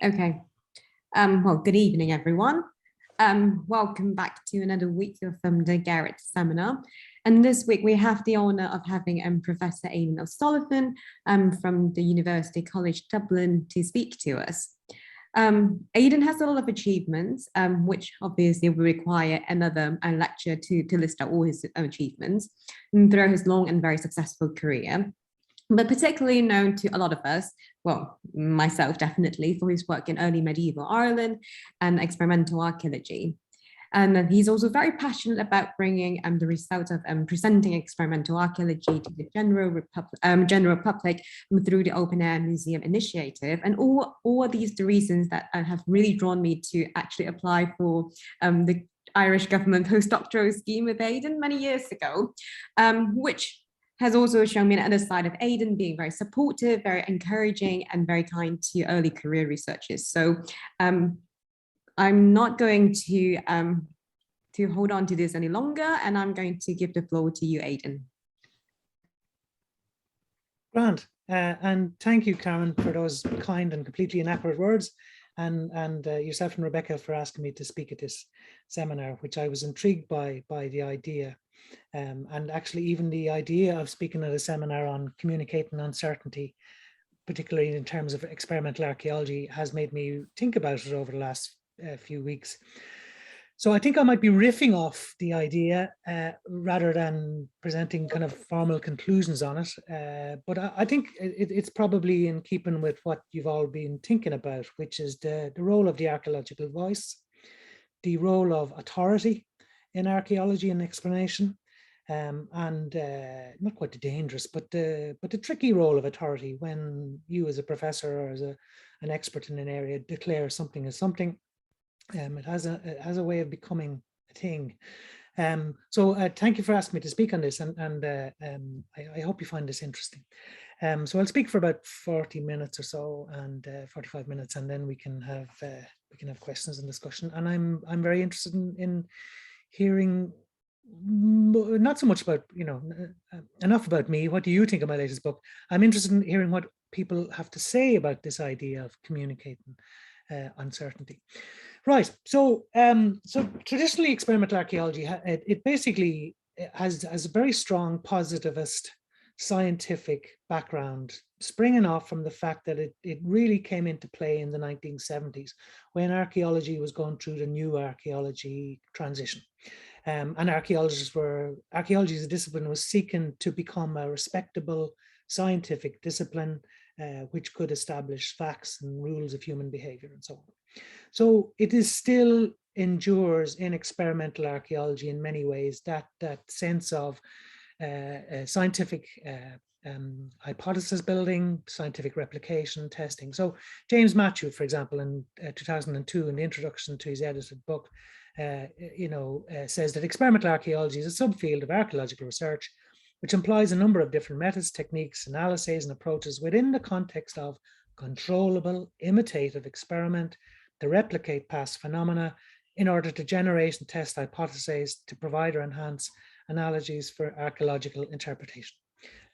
Okay. Well, good evening, everyone. Welcome back to another week of the Garrod seminar. And this week we have the honor of having Professor Aidan O'Sullivan from the University College Dublin to speak to us. Aidan has a lot of achievements, which obviously will require another lecture to list out all his achievements throughout his long and very successful career. But particularly known to a lot of us, well, myself definitely, for his work in early medieval Ireland and experimental archaeology. And he's also very passionate about bringing the results of presenting experimental archaeology to the general public through the Open Air Museum initiative. And all of these the reasons that have really drawn me to actually apply for the Irish government postdoctoral scheme with Aidan many years ago, which has also shown me the other side of Aidan being very supportive, very encouraging, and very kind to early career researchers. So I'm not going to hold on to this any longer, and I'm going to give the floor to you, Aidan. Grant, and thank you, Karen, for those kind and completely inaccurate words, and yourself and Rebecca for asking me to speak at this seminar, which I was intrigued by the idea. And actually even the idea of speaking at a seminar on communicating uncertainty, particularly in terms of experimental archaeology, has made me think about it over the last few weeks. So I think I might be riffing off the idea rather than presenting kind of formal conclusions on it. But I think it's probably in keeping with what you've all been thinking about, which is the role of the archaeological voice, the role of authority in archaeology and explanation, and not quite the dangerous, but the tricky role of authority when you as a professor or as an expert in an area declare something as something. It has a way of becoming a thing. So thank you for asking me to speak on this, and I hope you find this interesting. So I'll speak for about 40 minutes or so, and 45 minutes, and then we can have questions and discussion. And I'm very interested in hearing not so much about, enough about me. What do you think of my latest book? I'm interested in hearing what people have to say about this idea of communicating uncertainty. Right. So traditionally, experimental archaeology, it basically has a very strong positivist scientific background, springing off from the fact that it really came into play in the 1970s when archaeology was going through the new archaeology transition. And archaeology as a discipline was seeking to become a respectable scientific discipline which could establish facts and rules of human behavior and so on. So it is still endures in experimental archaeology in many ways, that sense of scientific hypothesis building, scientific replication, testing. So James Matthew, for example, in 2002, in the introduction to his edited book, says that experimental archaeology is a subfield of archaeological research, which implies a number of different methods, techniques, analyses, and approaches within the context of controllable, imitative experiment to replicate past phenomena in order to generate and test hypotheses to provide or enhance analogies for archaeological interpretation.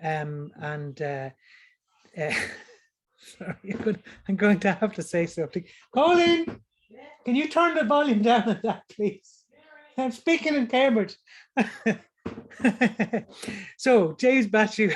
Sorry, I'm going to have to say something. Colin, can you turn the volume down on that, please? I'm speaking in Cambridge. So James Matthew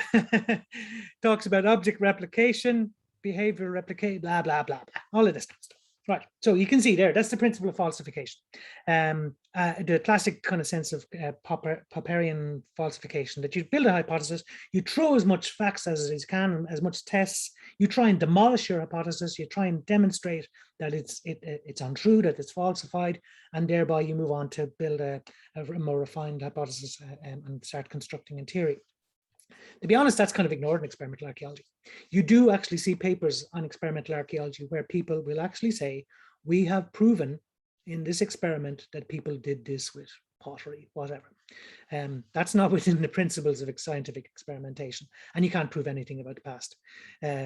talks about object replication, behavior replication, blah, blah, blah, blah, all of this stuff. Right, so you can see there, that's the principle of falsification. The classic kind of sense of Popperian falsification, that you build a hypothesis, you throw as much facts as you can, as much tests, you try and demolish your hypothesis, you try and demonstrate that it's untrue, that it's falsified, and thereby you move on to build a more refined hypothesis and start constructing in theory. To be honest, that's kind of ignored in experimental archaeology. You do actually see papers on experimental archaeology where people will actually say, we have proven in this experiment that people did this with pottery, whatever. That's not within the principles of scientific experimentation, and you can't prove anything about the past.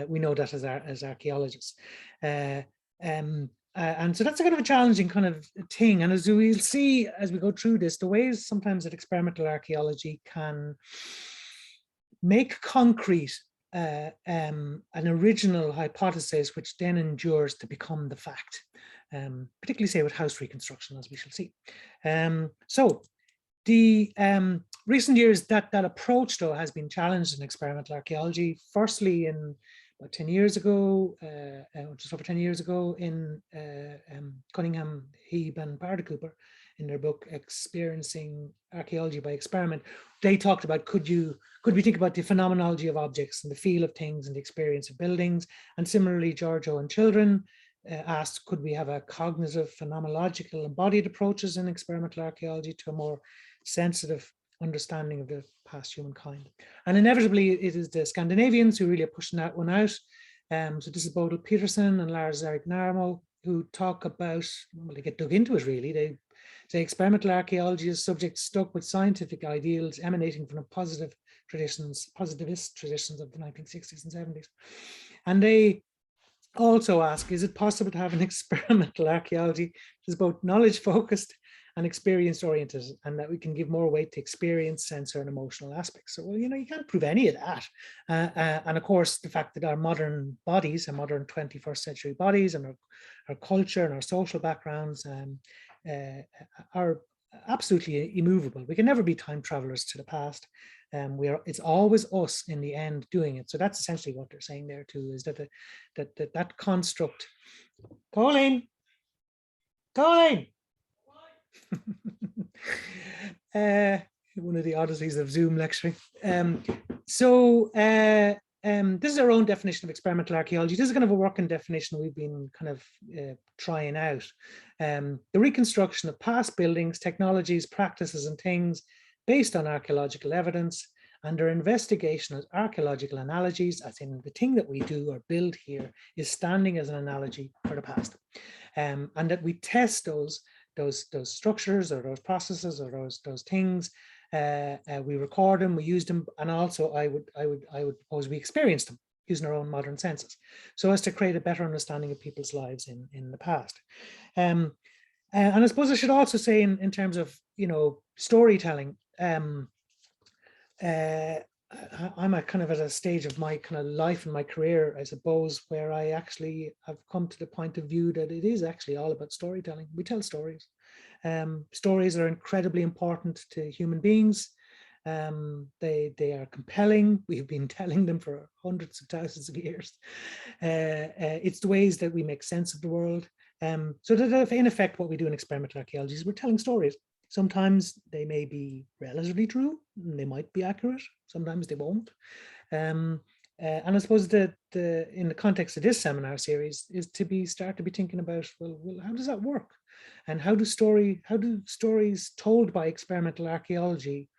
We know that as archaeologists. And so that's a kind of a challenging kind of thing. And as we'll see as we go through this, the ways sometimes that experimental archaeology can make concrete an original hypothesis, which then endures to become the fact, particularly say with house reconstruction, as we shall see. So the recent years, that approach though has been challenged in experimental archaeology. Firstly, in about 10 years ago, just over 10 years ago, in Cunningham, Heeb, and Cooper, in their book Experiencing Archaeology by Experiment, they talked about could we think about the phenomenology of objects and the feel of things and the experience of buildings. And similarly, Giorgio and Children asked, could we have a cognitive, phenomenological, embodied approaches in experimental archaeology to a more sensitive understanding of the past humankind? And inevitably, it is the Scandinavians who really are pushing that one out. So this is Bodil Peterson and Lars Erik Narmo, who talk about, well, they get dug into it really. They say experimental archaeology is subject stuck with scientific ideals emanating from the positivist traditions of the 1960s and 70s. And they also ask, is it possible to have an experimental archaeology that is both knowledge focused and experience oriented, and that we can give more weight to experience, sensor, and emotional aspects? So, well, you know, you can't prove any of that. And of course, the fact that our modern bodies, our modern 21st century bodies, and our culture and our social backgrounds are absolutely immovable. We can never be time travelers to the past. It's always us in the end doing it. So that's essentially what they're saying there too, is that that construct. Colleen. One of the oddities of Zoom lecturing. This is our own definition of experimental archaeology. This is kind of a working definition we've been kind of trying out. The reconstruction of past buildings, technologies, practices, and things based on archaeological evidence, and their investigation as archaeological analogies, as in the thing that we do or build here is standing as an analogy for the past. And that we test those structures or those processes or those things. We record them, we use them, and also I would propose we experience them using our own modern senses, so as to create a better understanding of people's lives in the past. And I suppose I should also say in terms of, you know, storytelling, I'm at a stage of my kind of life and my career, I suppose, where I actually have come to the point of view that it is actually all about storytelling. We tell stories. Stories are incredibly important to human beings. They are compelling. We've been telling them for hundreds of thousands of years. It's the ways that we make sense of the world. So that in effect, what we do in experimental archaeology is we're telling stories. Sometimes they may be relatively true, and they might be accurate. Sometimes they won't. And I suppose that in the context of this seminar series is to start to be thinking about, well, how does that work? And how do stories told by experimental archaeology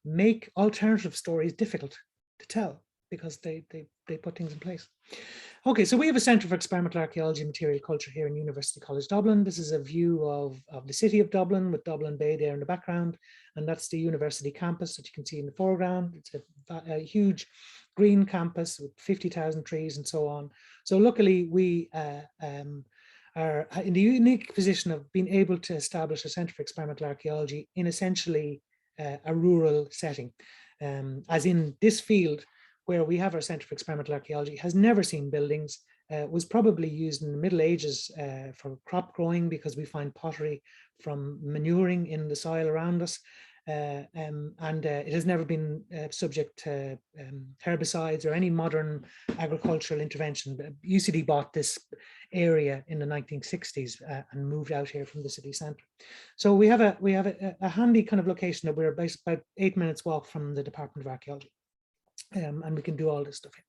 make alternative stories difficult to tell, because they put things in place? Okay, so we have a Centre for Experimental Archaeology and Material Culture here in University College Dublin. This is a view of the city of Dublin with Dublin Bay there in the background, and that's the university campus that you can see in the foreground. It's a huge green campus with 50,000 trees and so on. So luckily we are in the unique position of being able to establish a Centre for Experimental Archaeology in essentially a rural setting, as in this field where we have our Centre for Experimental Archaeology has never seen buildings, was probably used in the Middle Ages for crop growing, because we find pottery from manuring in the soil around us. It has never been subject to herbicides or any modern agricultural intervention. UCD bought this area in the 1960s and moved out here from the city centre. So we have a handy kind of location that we're about 8 minutes walk from the Department of Archaeology. And we can do all this stuff here.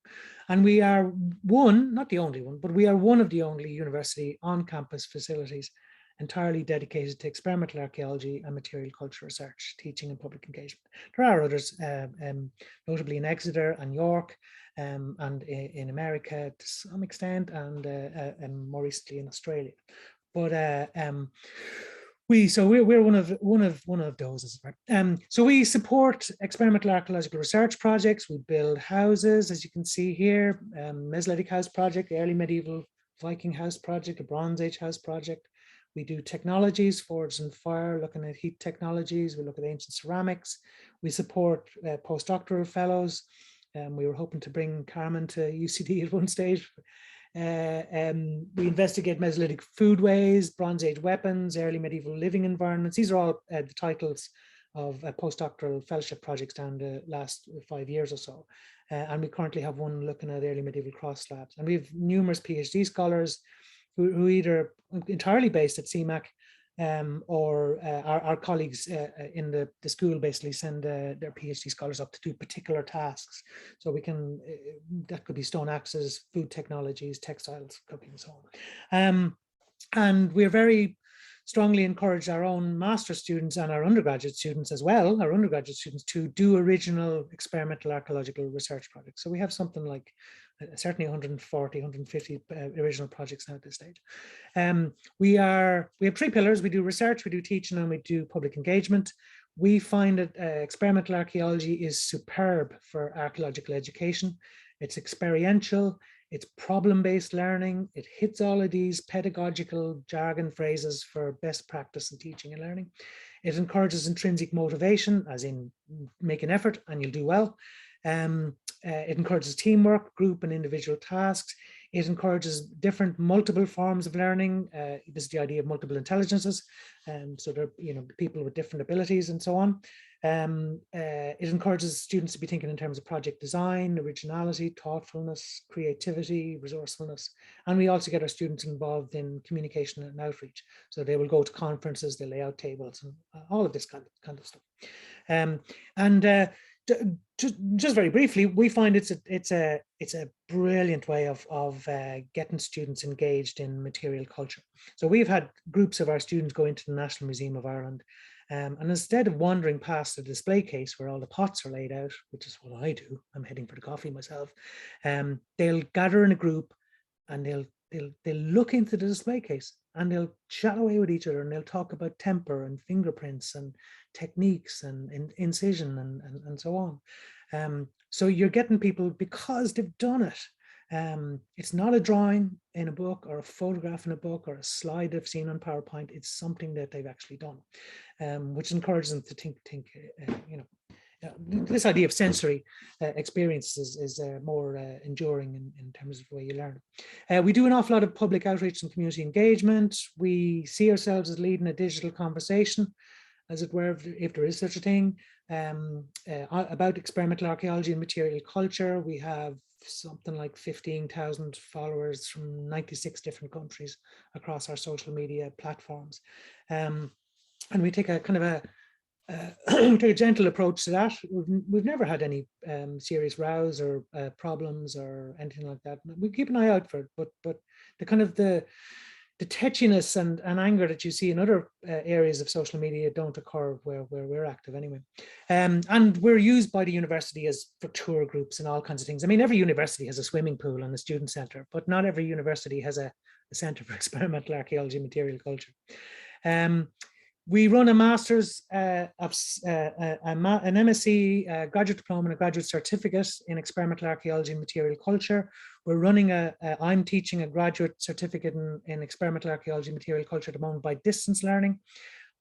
And we are not the only one, but we are one of the only university on-campus facilities entirely dedicated to experimental archaeology and material culture research, teaching and public engagement. There are others, notably in Exeter and York, and in America to some extent, and more recently in Australia. But we're one of those. So we support experimental archaeological research projects. We build houses, as you can see here, Mesolithic house project, the early medieval Viking house project, a Bronze Age house project. We do technologies, forge and fire, looking at heat technologies. We look at ancient ceramics. We support postdoctoral fellows. We were hoping to bring Carmen to UCD at one stage. We investigate Mesolithic foodways, Bronze Age weapons, early medieval living environments. These are all the titles of postdoctoral fellowship projects down the last 5 years or so. And we currently have one looking at early medieval cross slabs. And we have numerous PhD scholars who either entirely based at CMAC or our colleagues in the school basically send their PhD scholars up to do particular tasks. So we can, that could be stone axes, food technologies, textiles, cooking, and so on. And we're very strongly encourage our own master's students and our undergraduate students as well, our undergraduate students, to do original experimental archaeological research projects. So we have something like certainly 140, 150 original projects now at this stage. We have 3 pillars. We do research, we do teaching, and we do public engagement. We find that experimental archaeology is superb for archaeological education. It's experiential, it's problem-based learning. It hits all of these pedagogical jargon phrases for best practice in teaching and learning. It encourages intrinsic motivation, as in make an effort and you'll do well. It encourages teamwork, group and individual tasks. It encourages different multiple forms of learning. This is the idea of multiple intelligences. So there are people with different abilities and so on. It encourages students to be thinking in terms of project design, originality, thoughtfulness, creativity, resourcefulness. And we also get our students involved in communication and outreach. So they will go to conferences, they lay out tables and all of this kind of stuff. Just very briefly, we find it's a brilliant way of getting students engaged in material culture. So we've had groups of our students go into the National Museum of Ireland, and instead of wandering past the display case where all the pots are laid out, which is what I do, I'm heading for the coffee myself, they'll gather in a group and they'll look into the display case and they'll chat away with each other and they'll talk about temper and fingerprints and techniques and incision and so on. So you're getting people because they've done it. It's not a drawing in a book or a photograph in a book or a slide they've seen on PowerPoint. It's something that they've actually done, which encourages them to think this idea of sensory experiences is more enduring in terms of the way you learn. We do an awful lot of public outreach and community engagement. We see ourselves as leading a digital conversation, as it were, if there is such a thing, about experimental archaeology and material culture. We have something like 15,000 followers from 96 different countries across our social media platforms. And we take a kind of we take a gentle approach to that. We've never had any serious rows or problems or anything like that. We keep an eye out for it, but the kind of the tetchiness and anger that you see in other areas of social media don't occur where we're active anyway. And we're used by the university for tour groups and all kinds of things. I mean, every university has a swimming pool and a student center, but not every university has a center for experimental archaeology and material culture. We run a master's, an MSc, graduate diploma and a graduate certificate in experimental archaeology and material culture. We're running I'm teaching a graduate certificate in experimental archaeology and material culture at the moment by distance learning.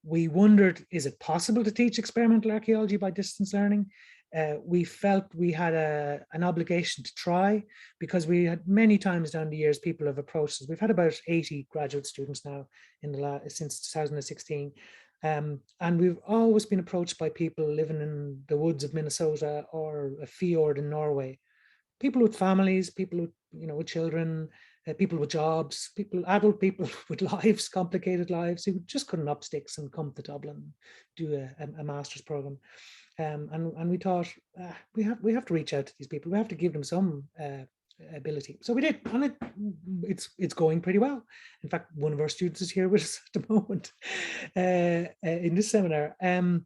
We wondered, is it possible to teach experimental archaeology by distance learning? We felt we had an obligation to try, because we had many times down the years people have approached us. We've had about 80 graduate students now since 2016, and we've always been approached by people living in the woods of Minnesota or a fjord in Norway, people with families, people with, with children, people with jobs, adult people with lives, complicated lives, who just couldn't up sticks and come to Dublin, do a master's program. And we thought we have to reach out to these people. We have to give them some ability. So we did, and it's going pretty well. In fact, one of our students is here with us at the moment in this seminar. And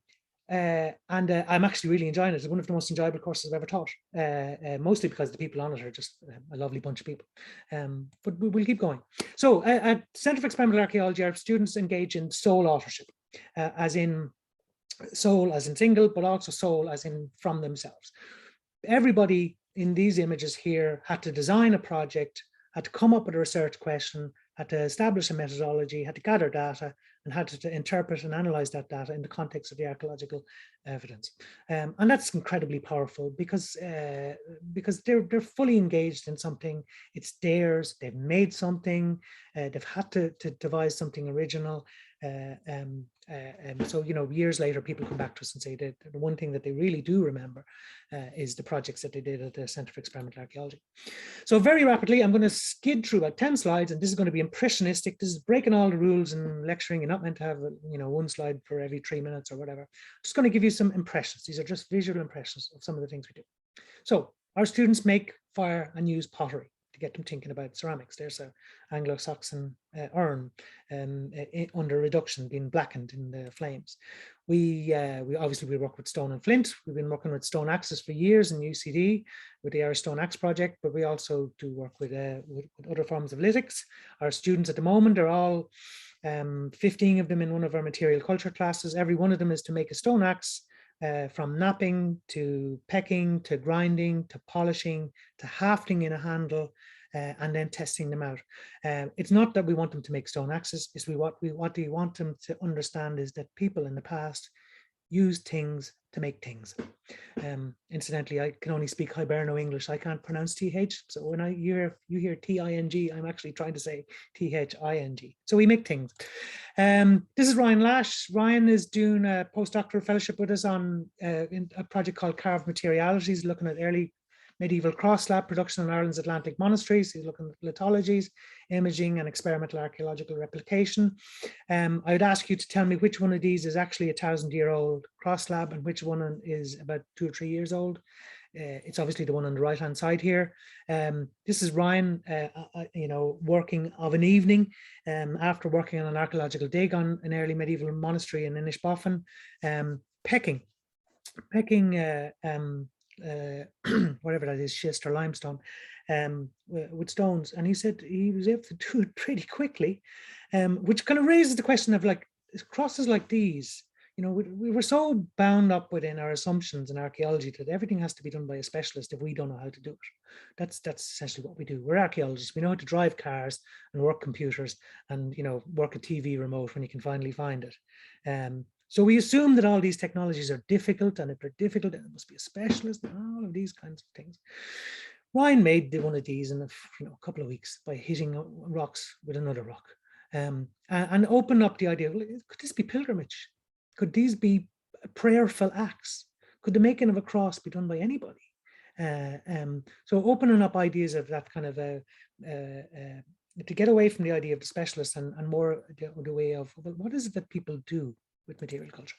I'm actually really enjoying it. It's one of the most enjoyable courses I've ever taught, mostly because the people on it are just a lovely bunch of people. But we'll keep going. So at Centre for Experimental Archaeology, our students engage in sole authorship, as in soul as in single, but also soul as in from themselves. Everybody in these images here had to design a project had to come up with a research question, had to establish a methodology, had to gather data, and had to interpret and analyze that data in the context of the archaeological evidence. And that's incredibly powerful because they're fully engaged in something. It's theirs. They've made something. They've had to devise something original. So, years later, people come back to us and say that the one thing that they really do remember is the projects that they did at the Centre for Experimental Archaeology. So very rapidly, I'm going to skid through about 10 slides, and this is going to be impressionistic. This is breaking all the rules in lecturing. You're not meant to have, one slide for every 3 minutes or whatever. I'm just going to give you some impressions. These are just visual impressions of some of the things we do. So our students make, fire, and use pottery to get them thinking about ceramics. There's an Anglo-Saxon urn under reduction being blackened in the flames. We obviously work with stone and flint. We've been working with stone axes for years in UCD with the Irish Stone Axe Project, but we also do work with other forms of lytics. Our students at the moment are all 15 of them in one of our material culture classes. Every one of them is to make a stone axe, from knapping to pecking to grinding to polishing to hafting in a handle, and then testing them out. It's not that we want them to make stone axes. It's what we want them to understand is that people in the past used things to make things. Incidentally, I can only speak Hiberno English. I can't pronounce TH. So when you hear TING, I'm actually trying to say THING. So we make things. This is Ryan Lash. Ryan is doing a postdoctoral fellowship with us on in a project called Carved Materialities, looking at early medieval cross slab production in Ireland's Atlantic monasteries. He's looking at lithologies, imaging, and experimental archaeological replication. I would ask you to tell me which one of these is actually a 1,000-year-old cross slab and which one is about 2 or 3 years old. It's obviously the one on the right-hand side here. This is Ryan, working of an evening after working on an archaeological dig on an early medieval monastery in Inishbofin, pecking whatever that is, schist or limestone, with stones. And he said he was able to do it pretty quickly, which kind of raises the question of like crosses like these. We were so bound up within our assumptions in archaeology that everything has to be done by a specialist if we don't know how to do it. That's essentially what we do. We're archaeologists. We know how to drive cars and work computers and work a TV remote when you can finally find it. So we assume that all these technologies are difficult, and if they're difficult, then it must be a specialist and all of these kinds of things. Ryan made one of these in a couple of weeks by hitting rocks with another rock, and opened up the idea, well, could this be pilgrimage? Could these be prayerful acts? Could the making of a cross be done by anybody? So opening up ideas of that kind of to get away from the idea of the specialist and more the way of, well, what is it that people do with material culture?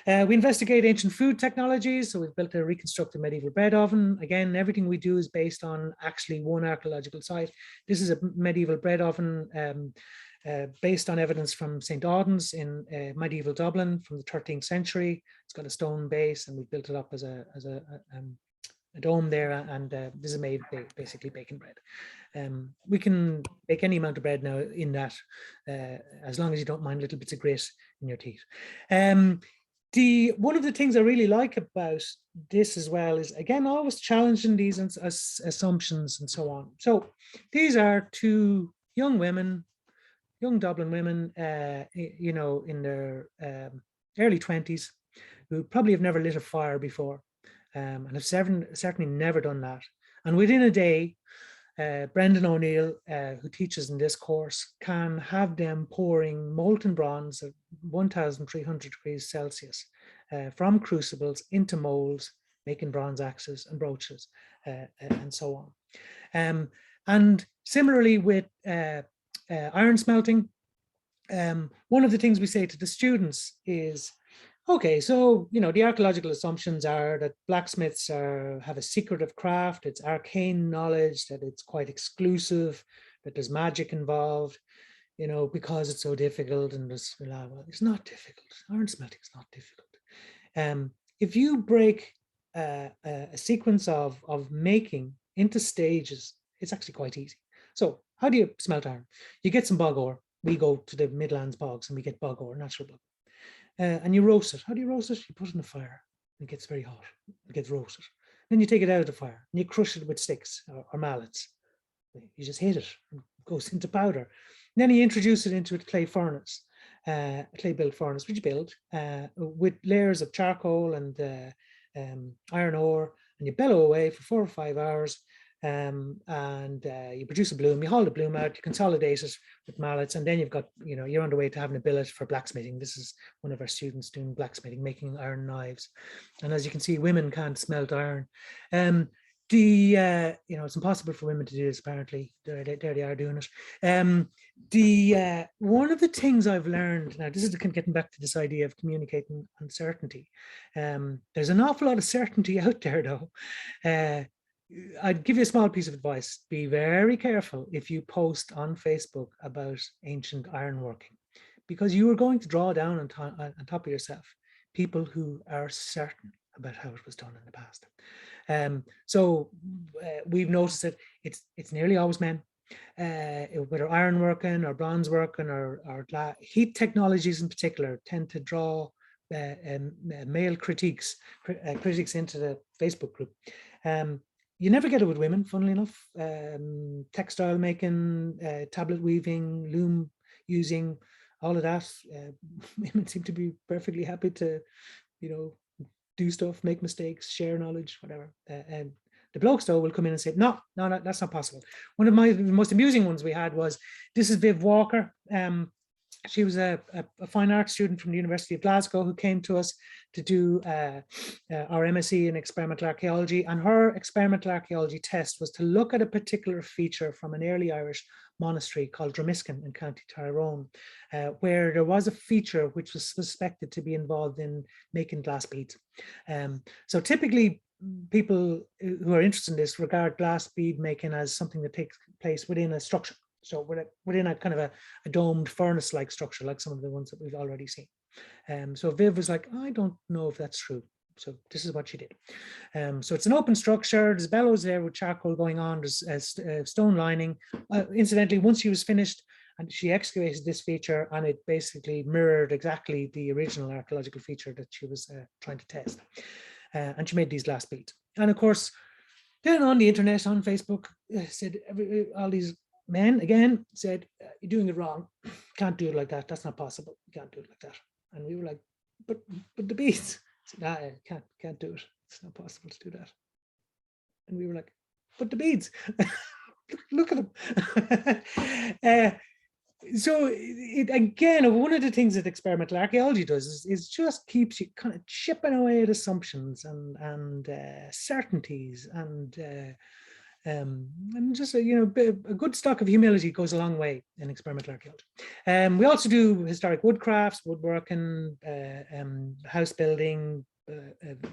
We investigate ancient food technologies. So we've built a reconstructed medieval bread oven. Again, everything we do is based on actually one archaeological site. This is a medieval bread oven based on evidence from St. Auden's in medieval Dublin from the 13th century. It's got a stone base, and we've built it up as a dome there, and this is made basically baking bread. We can bake any amount of bread now in that, as long as you don't mind little bits of grit in your teeth. One of the things I really like about this as well is, again, always challenging these assumptions and so on. So these are two young Dublin women, in their early 20s, who probably have never lit a fire before. And have certainly never done that. And within a day, Brendan O'Neill, who teaches in this course, can have them pouring molten bronze at 1,300 degrees Celsius from crucibles into molds, making bronze axes and brooches, and so on. And similarly with iron smelting, one of the things we say to the students is, okay, so, the archaeological assumptions are that blacksmiths have a secretive craft, it's arcane knowledge, that it's quite exclusive, that there's magic involved, because it's so difficult, and well, it's not difficult. Iron smelting is not difficult. If you break a sequence of making into stages, it's actually quite easy. So how do you smelt iron? You get some bog ore. We go to the Midlands bogs and we get bog ore, natural bog. And you roast it. How do you roast it? You put it in the fire. It gets very hot. It gets roasted. Then you take it out of the fire and you crush it with sticks or mallets. you just hit it, it goes into powder. And then you introduce it into a clay furnace, a clay-built furnace, which you build with layers of charcoal and iron ore, and you bellow away for 4 or 5 hours. You produce a bloom, you haul the bloom out, you consolidate it with mallets, and then you've got, you're on the way to having a billet for blacksmithing. This is one of our students doing blacksmithing, making iron knives. And as you can see, women can't smelt iron. It's impossible for women to do this, apparently. There they are doing it. One of the things I've learned, now this is getting back to this idea of communicating uncertainty. There's an awful lot of certainty out there, though. I'd give you a small piece of advice. Be very careful if you post on Facebook about ancient ironworking, because you are going to draw down on top of yourself people who are certain about how it was done in the past. We've noticed that it's nearly always men, whether ironworking or bronze working or heat technologies in particular tend to draw male critics into the Facebook group. You never get it with women, funnily enough. Textile making, tablet weaving, loom using, all of that. Women seem to be perfectly happy to, do stuff, make mistakes, share knowledge, whatever. And the blokes, though, will come in and say, no, that's not possible. One of the most amusing ones we had was, this is Viv Walker. She was a fine arts student from the University of Glasgow who came to us to do our MSc in experimental archaeology, and her experimental archaeology test was to look at a particular feature from an early Irish monastery called Dromiskin in County Tyrone, where there was a feature which was suspected to be involved in making glass beads. So typically, people who are interested in this regard glass bead making as something that takes place within a structure. So within a kind of a domed furnace-like structure, like some of the ones that we've already seen. So Viv was like, I don't know if that's true. So this is what she did. So it's an open structure. There's bellows there with charcoal going on. There's stone lining. Incidentally, once she was finished, and she excavated this feature, and it basically mirrored exactly the original archaeological feature that she was trying to test. And she made these glass beads. And of course, then on the internet, on Facebook, said all these men again said, you're doing it wrong, can't do it like that, that's not possible, you can't do it like that. And we were like, but the beads, said, I can't do it, it's not possible to do that. And we were like, but the beads, look at them. So again, one of the things that experimental archaeology does is just keeps you kind of chipping away at assumptions and certainties and just a good stock of humility goes a long way in experimental archaeology. We also do historic woodcrafts, woodworking, house building,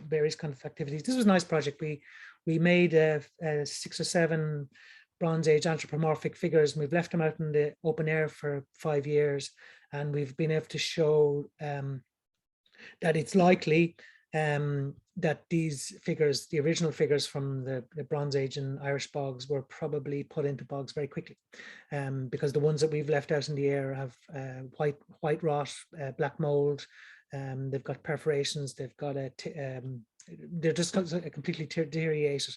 various kinds of activities. This was a nice project. We made 6 or 7 Bronze Age anthropomorphic figures, and we've left them out in the open air for 5 years, and we've been able to show that it's likely that these figures, the original figures from the Bronze Age and Irish bogs, were probably put into bogs very quickly, because the ones that we've left out in the air have white rot, black mold, they've got perforations, they've got they're just completely deteriorated.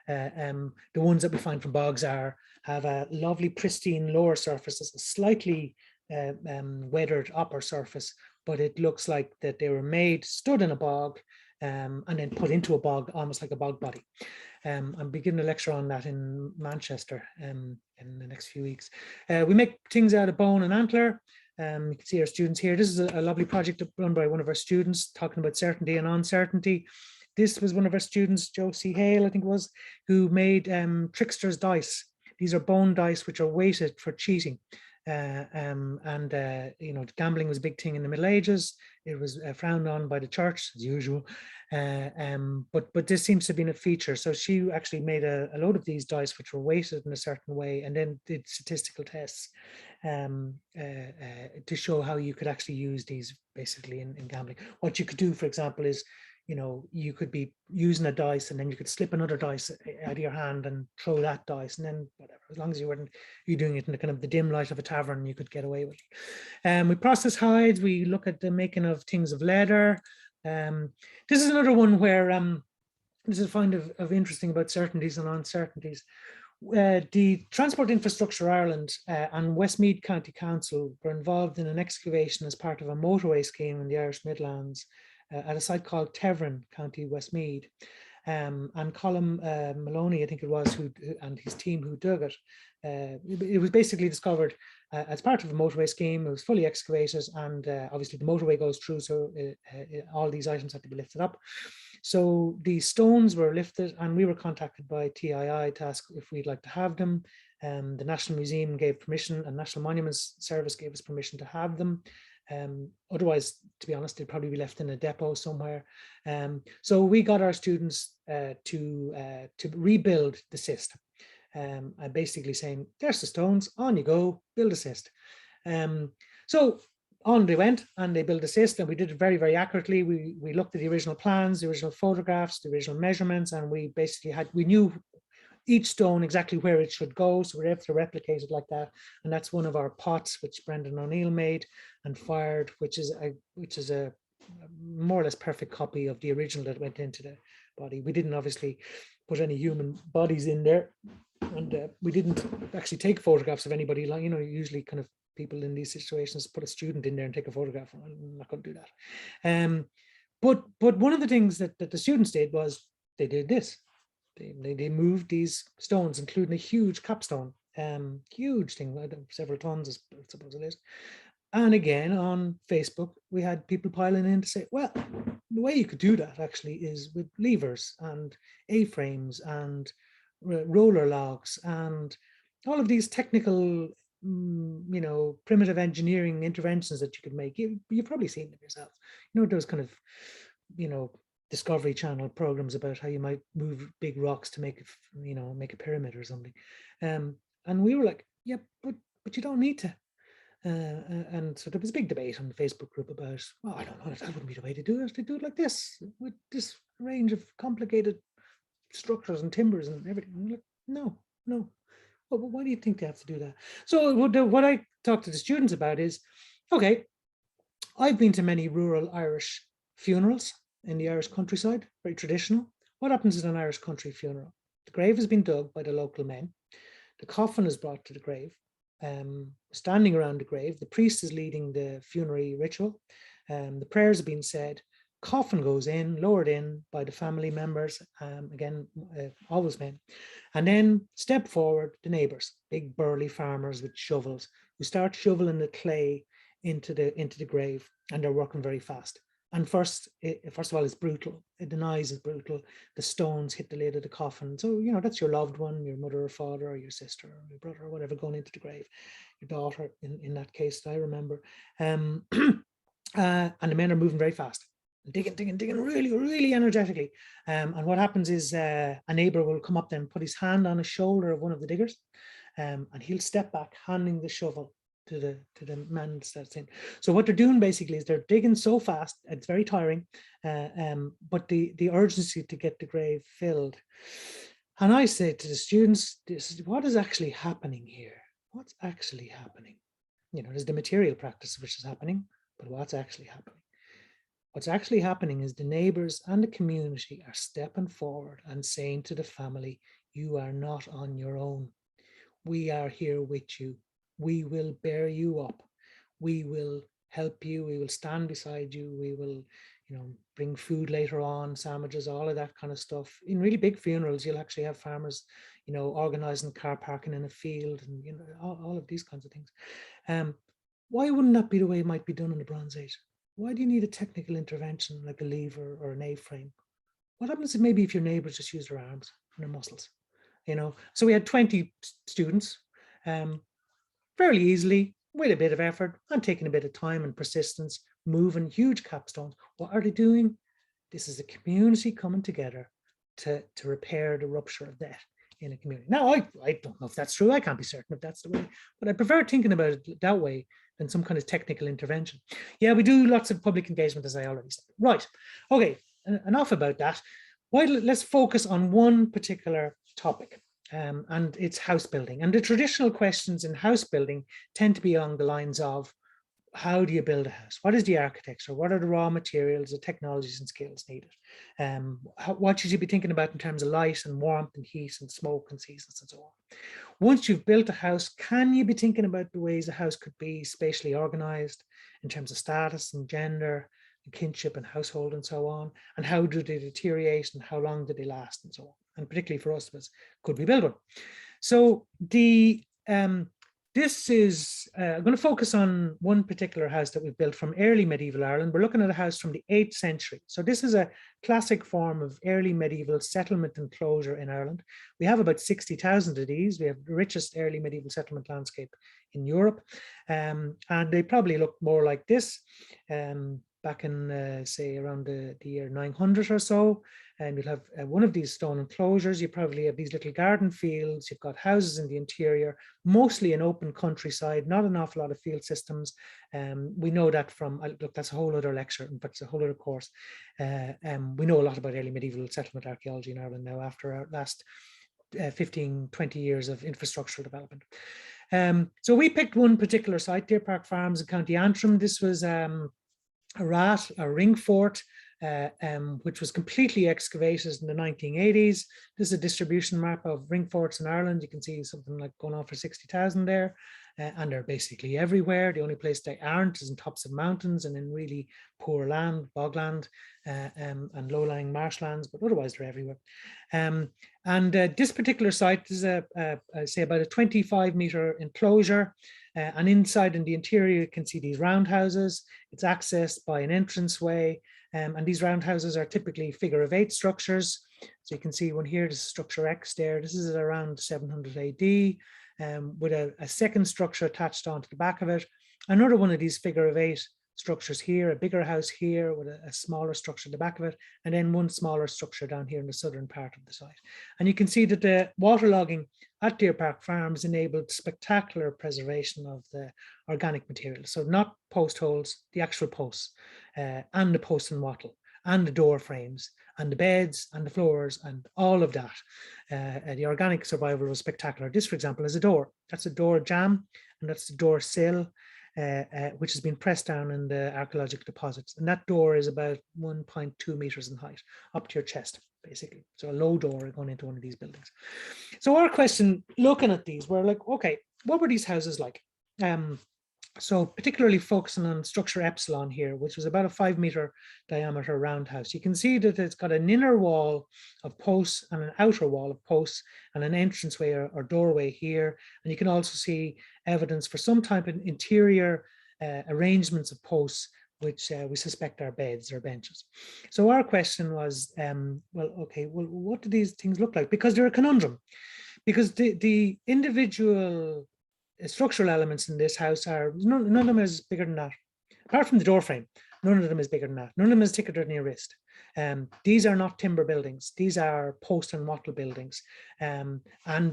The ones that we find from bogs have a lovely pristine lower surface, a slightly weathered upper surface, but it looks like that they were stood in a bog and then put into a bog, almost like a bog body. I'm beginning a lecture on that in Manchester in the next few weeks. We make things out of bone and antler. You can see our students here. This is a lovely project run by one of our students talking about certainty and uncertainty. This was one of our students, Josie Hale, I think it was, who made trickster's dice. These are bone dice which are weighted for cheating. Gambling was a big thing in the Middle Ages. It was frowned on by the church, as usual. But this seems to have been a feature. So she actually made a load of these dice which were weighted in a certain way, and then did statistical tests to show how you could actually use these basically in gambling. What you could do, for example, is you could be using a dice and then you could slip another dice out of your hand and throw that dice, and then whatever, as long as you're doing it in the kind of the dim light of a tavern, you could get away with it. We process hides, we look at the making of things of leather. This is another one where this is a find of interesting about certainties and uncertainties. The Transport Infrastructure Ireland and Westmeath County Council were involved in an excavation as part of a motorway scheme in the Irish Midlands at a site called Tevrin, County Westmeath. And Colin Maloney, I think it was, and his team who dug it. It was basically discovered as part of a motorway scheme. It was fully excavated, and obviously the motorway goes through, so all these items had to be lifted up. So the stones were lifted, and we were contacted by TII to ask if we'd like to have them. The National Museum gave permission, and National Monuments Service gave us permission to have them. Otherwise, to be honest, they'd probably be left in a depot somewhere. So we got our students to rebuild the cyst. Basically saying, there's the stones, on you go, build a cyst. So on they went, and they built a cyst, and we did it very, very accurately. We looked at the original plans, the original photographs, the original measurements, and we basically we knew each stone exactly where it should go, so we're able to replicate it like that. And that's one of our pots, which Brendan O'Neill made and fired, which is a more or less perfect copy of the original that went into the body. We didn't obviously put any human bodies in there, and we didn't actually take photographs of anybody. Like, you know, usually kind of people in these situations put a student in there and take a photograph. I'm not going to do that. But one of the things that the students did was they did this. They moved these stones, including a huge capstone, huge thing, several tons, I suppose it is. And again, on Facebook, we had people piling in to say, well, the way you could do that actually is with levers and A-frames and roller logs and all of these technical, you know, primitive engineering interventions that you could make. You've probably seen them yourself. You know, those kind of, you know, Discovery Channel programs about how you might move big rocks to make, you know, make a pyramid or something. And we were like, yeah, but you don't need to. And so there was a big debate on the Facebook group about, well, I don't know, that wouldn't be the way to do it. They do it like this, with this range of complicated structures and timbers and everything. Like, no. Well, why do you think they have to do that? So what I talk to the students about is, okay, I've been to many rural Irish funerals in the Irish countryside, very traditional. What happens at an Irish country funeral? The grave has been dug by the local men. The coffin is brought to the grave. Standing around the grave, the priest is leading the funerary ritual. The prayers have been said. Coffin goes in, lowered in by the family members, again, always men. And then step forward the neighbours, big burly farmers with shovels, who start shoveling the clay into the grave, and they're working very fast. And first of all, it's brutal. The noise is brutal. The stones hit the lid of the coffin. So, you know, that's your loved one, your mother or father or your sister or your brother or whatever going into the grave. Your daughter, in that case, I remember. And the men are moving very fast. Digging really, really energetically. And what happens is a neighbor will come up then, put his hand on the shoulder of one of the diggers, and he'll step back, handing the shovel to the man that's in. So what they're doing basically is they're digging so fast, it's very tiring, but the urgency to get the grave filled. And I say to the students, what is actually happening here? What's actually happening? You know, there's the material practice which is happening, but what's actually happening? What's actually happening is the neighbours and the community are stepping forward and saying to the family, you are not on your own. We are here with you. We will bear you up. We will help you. We will stand beside you. We will, you know, bring food later on, sandwiches, all of that kind of stuff. In really big funerals, you'll actually have farmers, you know, organising car parking in a field, and, you know, all of these kinds of things. Why wouldn't that be the way it might be done in the Bronze Age? Why do you need a technical intervention like a lever or an A-frame? What happens if maybe if your neighbours just use their arms and their muscles? You know, so we had 20 students, fairly easily, with a bit of effort and taking a bit of time and persistence, moving huge capstones. What are they doing? This is a community coming together to repair the rupture of debt in a community. Now, I don't know if that's true. I can't be certain if that's the way, but I prefer thinking about it that way than some kind of technical intervention. Yeah, we do lots of public engagement, as I already said. Right. Okay, enough about that. Let's focus on one particular topic, and it's house building. And the traditional questions in house building tend to be along the lines of, how do you build a house? What is the architecture? What are the raw materials, the technologies and skills needed? What should you be thinking about in terms of light and warmth and heat and smoke and seasons and so on? Once you've built a house, can you be thinking about the ways a house could be spatially organized in terms of status and gender and kinship and household and so on? And how do they deteriorate and how long do they last and so on? And particularly for us, was could we build one? So the this is, I'm going to focus on one particular house that we built from early medieval Ireland. We're looking at a house from the 8th century. So this is a classic form of early medieval settlement enclosure in Ireland. We have about 60,000 of these. We have the richest early medieval settlement landscape in Europe. And they probably look more like this back in, say, around the year 900 or so. And you'll have one of these stone enclosures. You probably have these little garden fields. You've got houses in the interior, mostly an open countryside, not an awful lot of field systems. We know that from, look, that's a whole other lecture, in fact, it's a whole other course. We know a lot about early medieval settlement archaeology in Ireland now after our last 15, 20 years of infrastructural development. So we picked one particular site, Deer Park Farms in County Antrim. This was a ring fort, which was completely excavated in the 1980s. This is a distribution map of ring forts in Ireland. You can see something like going on for 60,000 there, and they're basically everywhere. The only place they aren't is in tops of mountains and in really poor land, bogland, and low-lying marshlands, but otherwise they're everywhere. This particular site is say about a 25-meter enclosure. And inside in the interior, you can see these roundhouses. It's accessed by an entranceway. And these roundhouses are typically figure of 8 structures. So you can see one here, this is structure X there. This is around 700 AD with a second structure attached onto the back of it. Another one of these figure of 8 structures here, a bigger house here with a smaller structure at the back of it, and then one smaller structure down here in the southern part of the site. And you can see that the waterlogging at Deer Park Farms enabled spectacular preservation of the organic material. So not post holes, the actual posts, and the post and wattle, and the door frames, and the beds, and the floors, and all of that. The organic survival was spectacular. This, for example, is a door. That's a door jamb, and that's the door sill, which has been pressed down in the archaeological deposits. And that door is about 1.2 meters in height, up to your chest, basically. So a low door going into one of these buildings. So our question, looking at these, we're like, okay, what were these houses like? So particularly focusing on structure epsilon here, which was about a 5-meter diameter roundhouse. You can see that it's got an inner wall of posts and an outer wall of posts and an entranceway or doorway here. And you can also see evidence for some type of interior arrangements of posts, which we suspect are beds or benches. So our question was, well, okay, well, what do these things look like? Because they're a conundrum. Because the individual structural elements in this house are, none of them is bigger than that. Apart from the door frame, none of them is bigger than that. None of them is thicker than your wrist. These are not timber buildings. These are post and wattle buildings. And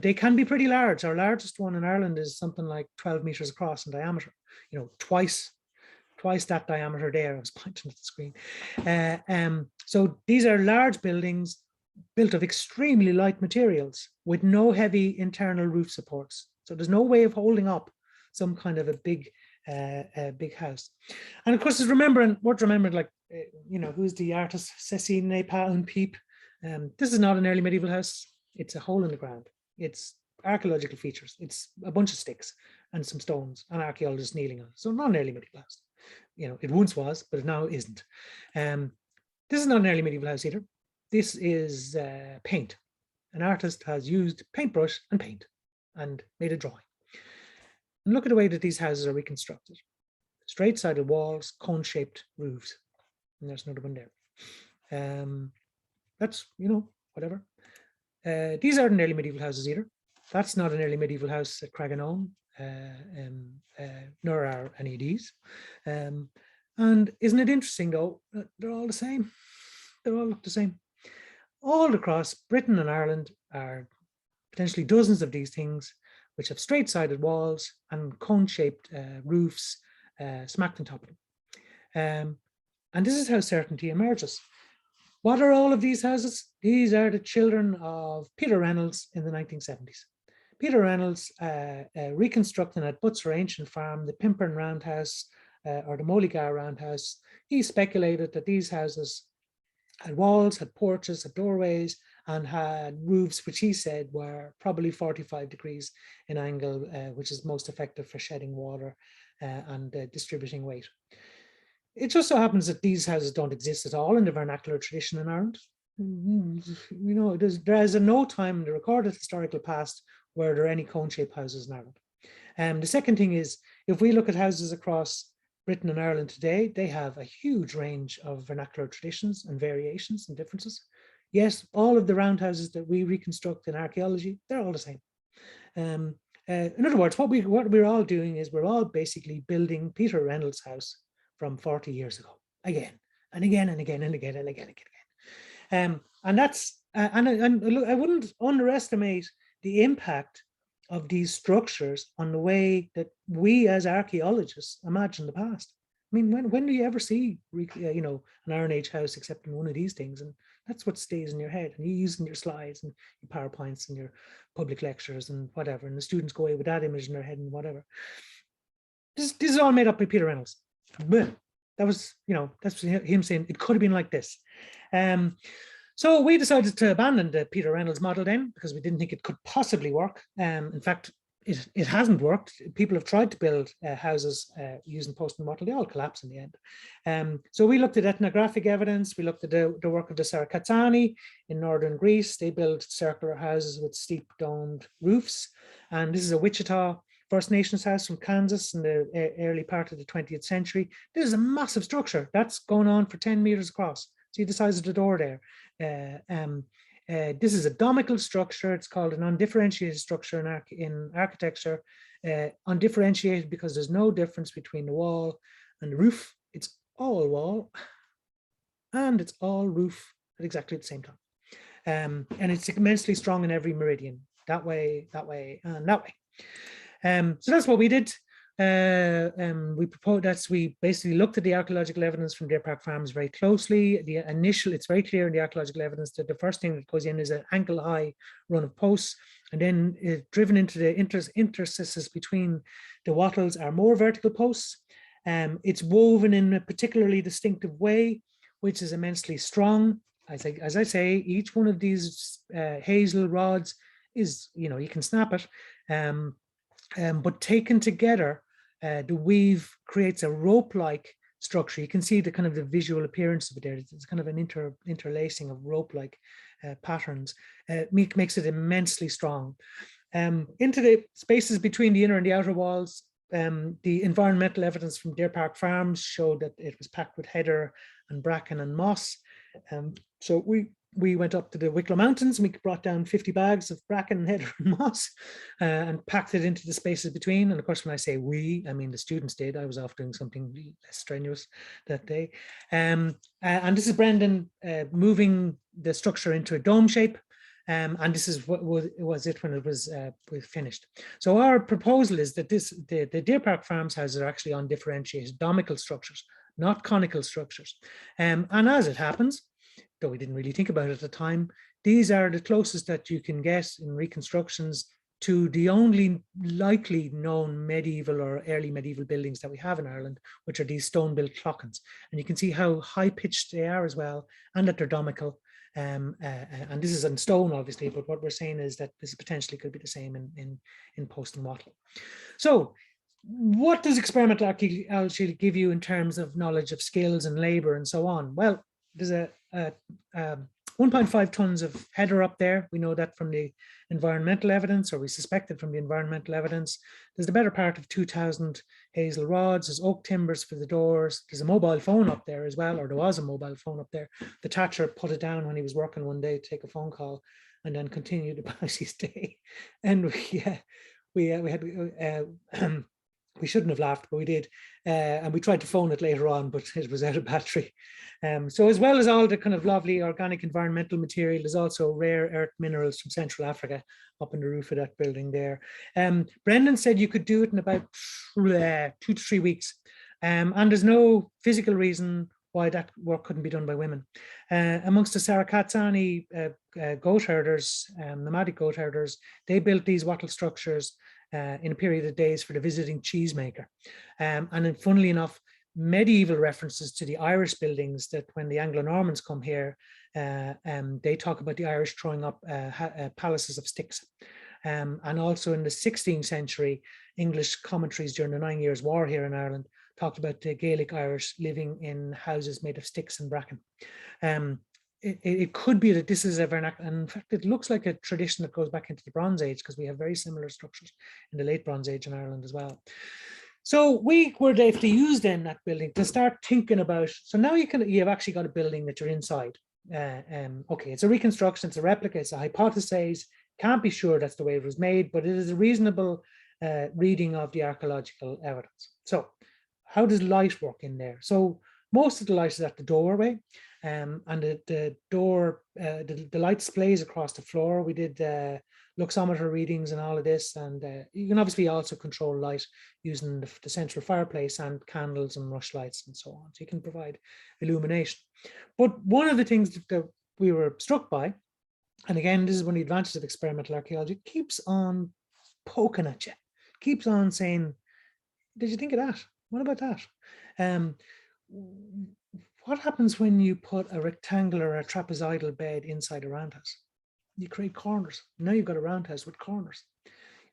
they can be pretty large. Our largest one in Ireland is something like 12 meters across in diameter, you know, twice that diameter there. I was pointing at the screen. So these are large buildings built of extremely light materials with no heavy internal roof supports. So there's no way of holding up some kind of a big house. And of course, worth remembering, like, you know, who's the artist? Cécile Nepa and Peep. This is not an early medieval house. It's a hole in the ground. It's archaeological features. It's a bunch of sticks and some stones and archaeologists kneeling on it. So not an early medieval house. You know, it once was, but it now isn't. This is not an early medieval house either. This is paint. An artist has used paintbrush and paint and made a drawing. And look at the way that these houses are reconstructed. Straight-sided walls, cone-shaped roofs. And there's another one there. That's, you know, whatever. These aren't early medieval houses either. That's not an early medieval house at Cragganone, nor are any of these. And isn't it interesting, though, they're all the same. They all look the same. All across Britain and Ireland are potentially dozens of these things, which have straight-sided walls and cone-shaped roofs smacked on top of them. And this is how certainty emerges. What are all of these houses? These are the children of Peter Reynolds in the 1970s. Peter Reynolds reconstructing at Butser Ancient Farm, the Pimpern Roundhouse, or the Mulligar roundhouse, he speculated that these houses had walls, had porches, had doorways, and had roofs, which he said were probably 45 degrees in angle, which is most effective for shedding water and distributing weight. It just so happens that these houses don't exist at all in the vernacular tradition in Ireland. You know, there is no time in the recorded historical past where there are any cone-shaped houses in Ireland. The second thing is, if we look at houses across Britain and Ireland today, they have a huge range of vernacular traditions and variations and differences. Yes, all of the roundhouses that we reconstruct in archaeology, they're all the same. In other words, what we're all doing is we're all basically building Peter Reynolds' house from 40 years ago, again and again and again and again and again and again. And that's and look, I wouldn't underestimate the impact of these structures on the way that we as archaeologists imagine the past. I mean, when do you ever see, you know, an Iron Age house except in one of these things? And that's what stays in your head, and you use in your slides and your PowerPoints and your public lectures and whatever, and the students go away with that image in their head and whatever. This is all made up by Peter Reynolds. That was, you know, that's him saying it could have been like this. So we decided to abandon the Peter Reynolds model then, because we didn't think it could possibly work. In fact, it hasn't worked. People have tried to build houses using post model. They all collapse in the end. So we looked at ethnographic evidence. We looked at the work of the Sarakatsani in northern Greece. They built circular houses with steep domed roofs. And this is a Wichita First Nations house from Kansas in the early part of the 20th century. This is a massive structure that's going on for 10 meters across. See the size of the door there. This is a domical structure. It's called an undifferentiated structure in architecture. Undifferentiated because there's no difference between the wall and the roof. It's all wall and it's all roof at exactly the same time. And it's immensely strong in every meridian, that way, and that way. So that's what we did. We proposed that we basically looked at the archaeological evidence from Deer Park Farms very closely. It's very clear in the archaeological evidence that the first thing that goes in is an ankle-high run of posts, and then driven into the interstices between the wattles are more vertical posts. It's woven in a particularly distinctive way, which is immensely strong. As I say, each one of these hazel rods is, you know, you can snap it. But taken together, the weave creates a rope-like structure. You can see the kind of the visual appearance of it there. It's kind of an interlacing of rope-like patterns. Makes it immensely strong. Into the spaces between the inner and the outer walls, the environmental evidence from Deer Park Farms showed that it was packed with heather and bracken and moss. So we went up to the Wicklow Mountains and we brought down 50 bags of bracken and heather and moss and packed it into the spaces between. And of course, when I say we, I mean the students did. I was off doing something less strenuous that day. And this is Brendan moving the structure into a dome shape. And this is what was it when it was finished. So our proposal is that the Deer Park Farms houses are actually undifferentiated domical structures, not conical structures. And as it happens, though we didn't really think about it at the time, these are the closest that you can get in reconstructions to the only likely known medieval or early medieval buildings that we have in Ireland, which are these stone-built clochans. And you can see how high-pitched they are as well, and that they're domical. And this is in stone, obviously, but what we're saying is that this potentially could be the same in post and wattle. So what does experimental archaeology give you in terms of knowledge of skills and labor and so on? Well, there's a 1.5 tons of heather up there. We know that from the environmental evidence, or we suspect it from the environmental evidence. There's the better part of 2,000 hazel rods. There's oak timbers for the doors. There's a mobile phone up there as well, or there was a mobile phone up there. The thatcher put it down when he was working one day to take a phone call, and then continued about his day. And we shouldn't have laughed, but we did. And we tried to phone it later on, but it was out of battery. So as well as all the kind of lovely organic environmental material, there's also rare earth minerals from Central Africa up in the roof of that building there. Brendan said you could do it in about 2 to 3 weeks. And there's no physical reason why that work couldn't be done by women. Amongst the Sarakatsani goat herders, nomadic goat herders, they built these wattle structures in a period of days for the visiting cheesemaker. And then funnily enough, medieval references to the Irish buildings, that when the Anglo-Normans come here, they talk about the Irish throwing up palaces of sticks. And also in the 16th century, English commentaries during the 9 Years' War here in Ireland talked about the Gaelic Irish living in houses made of sticks and bracken. It could be that this is a vernacular, and in fact, it looks like a tradition that goes back into the Bronze Age, because we have very similar structures in the late Bronze Age in Ireland as well. So we were able to use then that building to start thinking about, so now you've actually got a building that you're inside. Okay, it's a reconstruction, it's a replica, it's a hypothesis, can't be sure that's the way it was made, but it is a reasonable reading of the archaeological evidence. So how does light work in there? So most of the light is at the doorway, and the door, the light splays across the floor. We did luxometer readings and all of this, and you can obviously also control light using the central fireplace and candles and rush lights and so on. So you can provide illumination. But one of the things that we were struck by, and again, this is one of the advantages of experimental archaeology, keeps on poking at you, keeps on saying, did you think of that? What about that? What happens when you put a rectangular or a trapezoidal bed inside a roundhouse? You create corners. Now you've got a roundhouse with corners.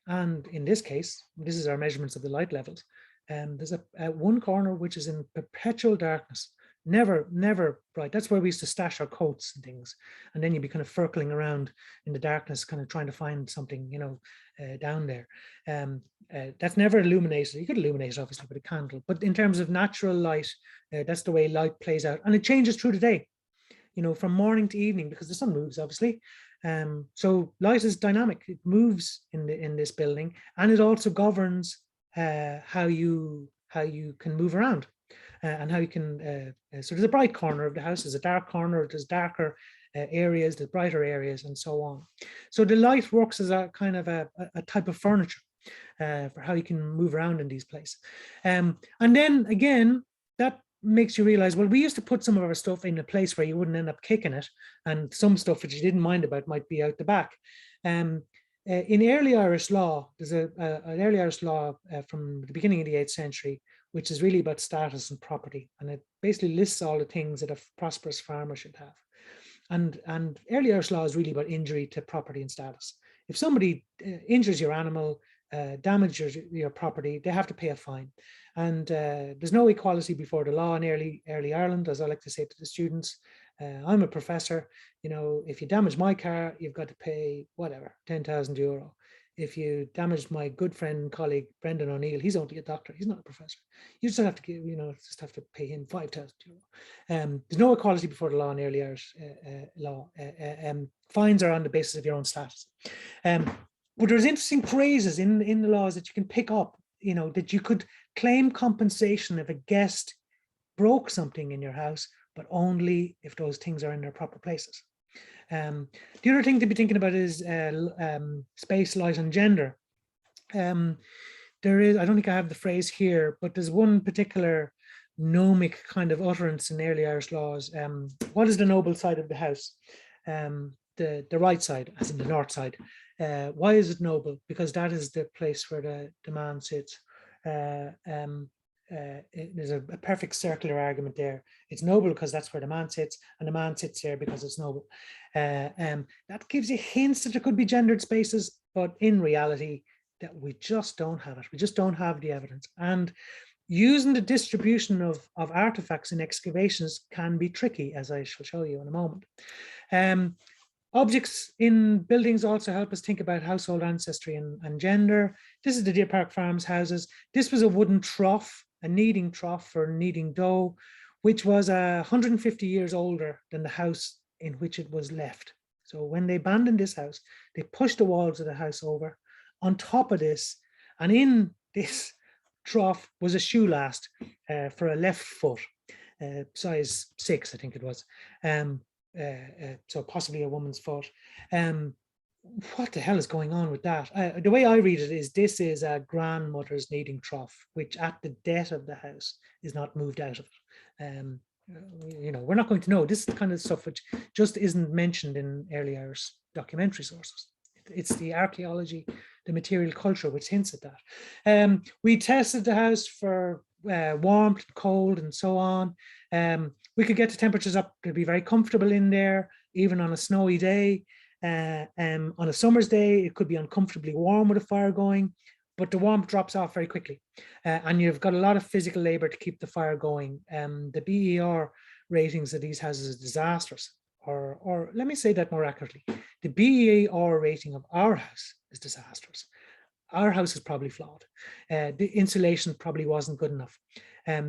And in this case, this is our measurements of the light levels. There's a one corner which is in perpetual darkness, never bright. That's where we used to stash our coats and things. And then you'd be kind of circling around in the darkness, kind of trying to find something, you know, down there. That's never illuminated. You could illuminate it obviously with a candle, but in terms of natural light, that's the way light plays out, and it changes through the day, you know, from morning to evening, because the sun moves obviously. So light is dynamic. It moves in this building, and it also governs how you can move around, and how you can. So there's a bright corner of the house, there's a dark corner, there's darker areas, there's brighter areas, and so on. So the light works as a kind of a type of furniture for how you can move around in these places. And then again, that makes you realize, well, we used to put some of our stuff in a place where you wouldn't end up kicking it, and some stuff that you didn't mind about might be out the back. In early Irish law, there's an early Irish law from the beginning of the 8th century, which is really about status and property, and it basically lists all the things that a prosperous farmer should have. And early Irish law is really about injury to property and status. If somebody injures your animal, damages your property, they have to pay a fine. And there's no equality before the law in early Ireland, as I like to say to the students. I'm a professor, you know, if you damage my car, you've got to pay whatever, €10,000. If you damaged my good friend and colleague, Brendan O'Neill, he's only a doctor, he's not a professor. You just have to give, you know, just have to pay him €5,000. There's no equality before the law in early Irish law. Fines are on the basis of your own status. But there's interesting phrases in the laws that you can pick up, you know, that you could claim compensation if a guest broke something in your house, but only if those things are in their proper places. The other thing to be thinking about is space, light, and gender. There is, I don't think I have the phrase here, but there's one particular gnomic kind of utterance in early Irish laws. What is the noble side of the house? The right side, as in the north side. Why is it noble? Because that is the place where the man sits. There's a perfect circular argument there. It's noble because that's where the man sits, and the man sits there because it's noble. That gives you hints that there could be gendered spaces, but in reality, that we just don't have it. We just don't have the evidence. And using the distribution of artifacts in excavations can be tricky, as I shall show you in a moment. Objects in buildings also help us think about household ancestry and gender. This is the Deer Park Farms houses. This was a wooden trough, a kneading trough for kneading dough, which was 150 years older than the house in which it was left. So when they abandoned this house, they pushed the walls of the house over. On top of this, and in this trough was a shoe last for a left foot, size 6, I think it was. So possibly a woman's foot. What the hell is going on with that? The way I read it is this is a grandmother's kneading trough, which at the death of the house is not moved out of it. You know, we're not going to know. This is the kind of stuff which just isn't mentioned in early Irish documentary sources. It's the archaeology, the material culture, which hints at that. We tested the house for warmth, cold, and so on. We could get the temperatures up to be very comfortable in there, even on a snowy day. On a summer's day, it could be uncomfortably warm with a fire going, but the warmth drops off very quickly. And you've got a lot of physical labor to keep the fire going. The BER ratings of these houses is disastrous, or let me say that more accurately. The BER rating of our house is disastrous. Our house is probably flawed. The insulation probably wasn't good enough,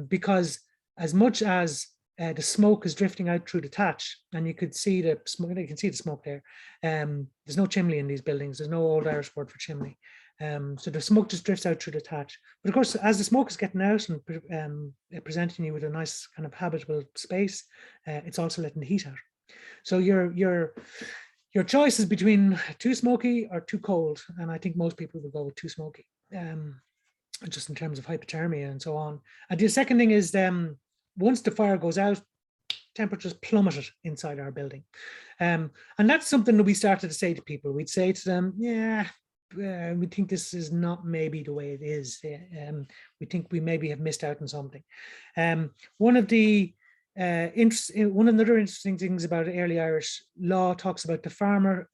because as much as the smoke is drifting out through the thatch, and you could see the smoke. You can see the smoke there. There's no chimney in these buildings. There's no old Irish word for chimney. So the smoke just drifts out through the thatch. But of course, as the smoke is getting out and presenting you with a nice kind of habitable space, it's also letting the heat out. So your choice is between too smoky or too cold, and I think most people will go with too smoky, just in terms of hypothermia and so on. And the second thing is, once the fire goes out, temperatures plummeted inside our building. And that's something that we started to say to people. We'd say to them, yeah, we think this is not maybe the way it is. We think we maybe have missed out on something. One of the other interesting things about early Irish law talks about the farmer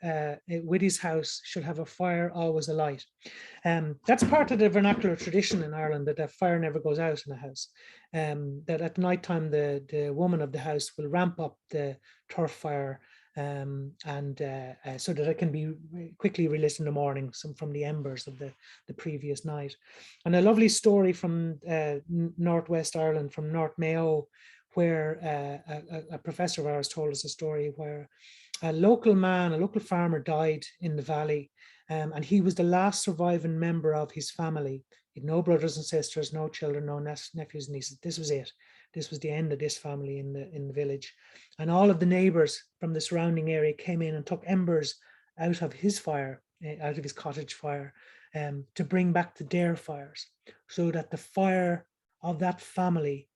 with his house should have a fire always alight. That's part of the vernacular tradition in Ireland, that the fire never goes out in a house. That at night time the woman of the house will ramp up the turf fire, so that it can be quickly relit in the morning, from the embers of the previous night. And a lovely story from Northwest Ireland, from North Mayo, where a professor of ours told us a story where a local farmer died in the valley, and he was the last surviving member of his family. He had no brothers and sisters, no children, no nephews and nieces. This was it. This was the end of this family in the village. And all of the neighbors from the surrounding area came in and took embers out of his fire, out of his cottage fire, to bring back the their fires, so that the fire of that family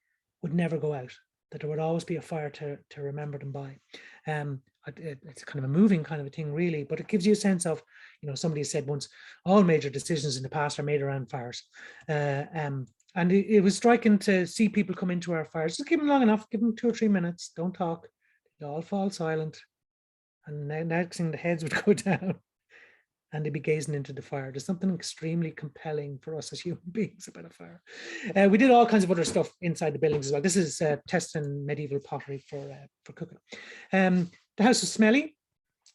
would never go out, that there would always be a fire to remember them by. It's kind of a moving kind of a thing, really, but it gives you a sense of, somebody said once, all major decisions in the past are made around fires. And it was striking to see people come into our fires. Just keep them long enough, give them 2 or 3 minutes, don't talk, they all fall silent. And next thing, the heads would go down and they'd be gazing into the fire. There's something extremely compelling for us as human beings about a fire. We did all kinds of other stuff inside the buildings as well. This is testing medieval pottery for cooking. The house was smelly,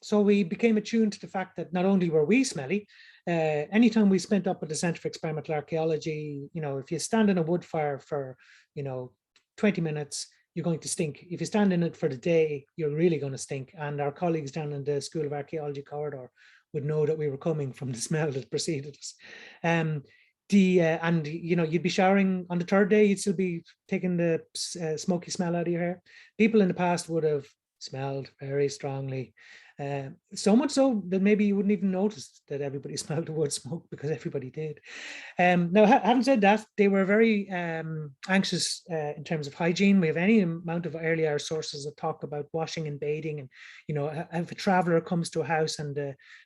so we became attuned to the fact that not only were we smelly, anytime we spent up at the Centre for Experimental Archaeology, if you stand in a wood fire for 20 minutes, you're going to stink. If you stand in it for the day, you're really going to stink. And our colleagues down in the School of Archaeology corridor would know that we were coming from the smell that preceded us. And you'd be showering on the 3rd day, you'd still be taking the smoky smell out of your hair. People in the past would have smelled very strongly, so much so that maybe you wouldn't even notice that everybody smelled the wood smoke, because everybody did. Now, having said that, they were very anxious in terms of hygiene. We have any amount of early Irish sources that talk about washing and bathing, and if a traveller comes to a house and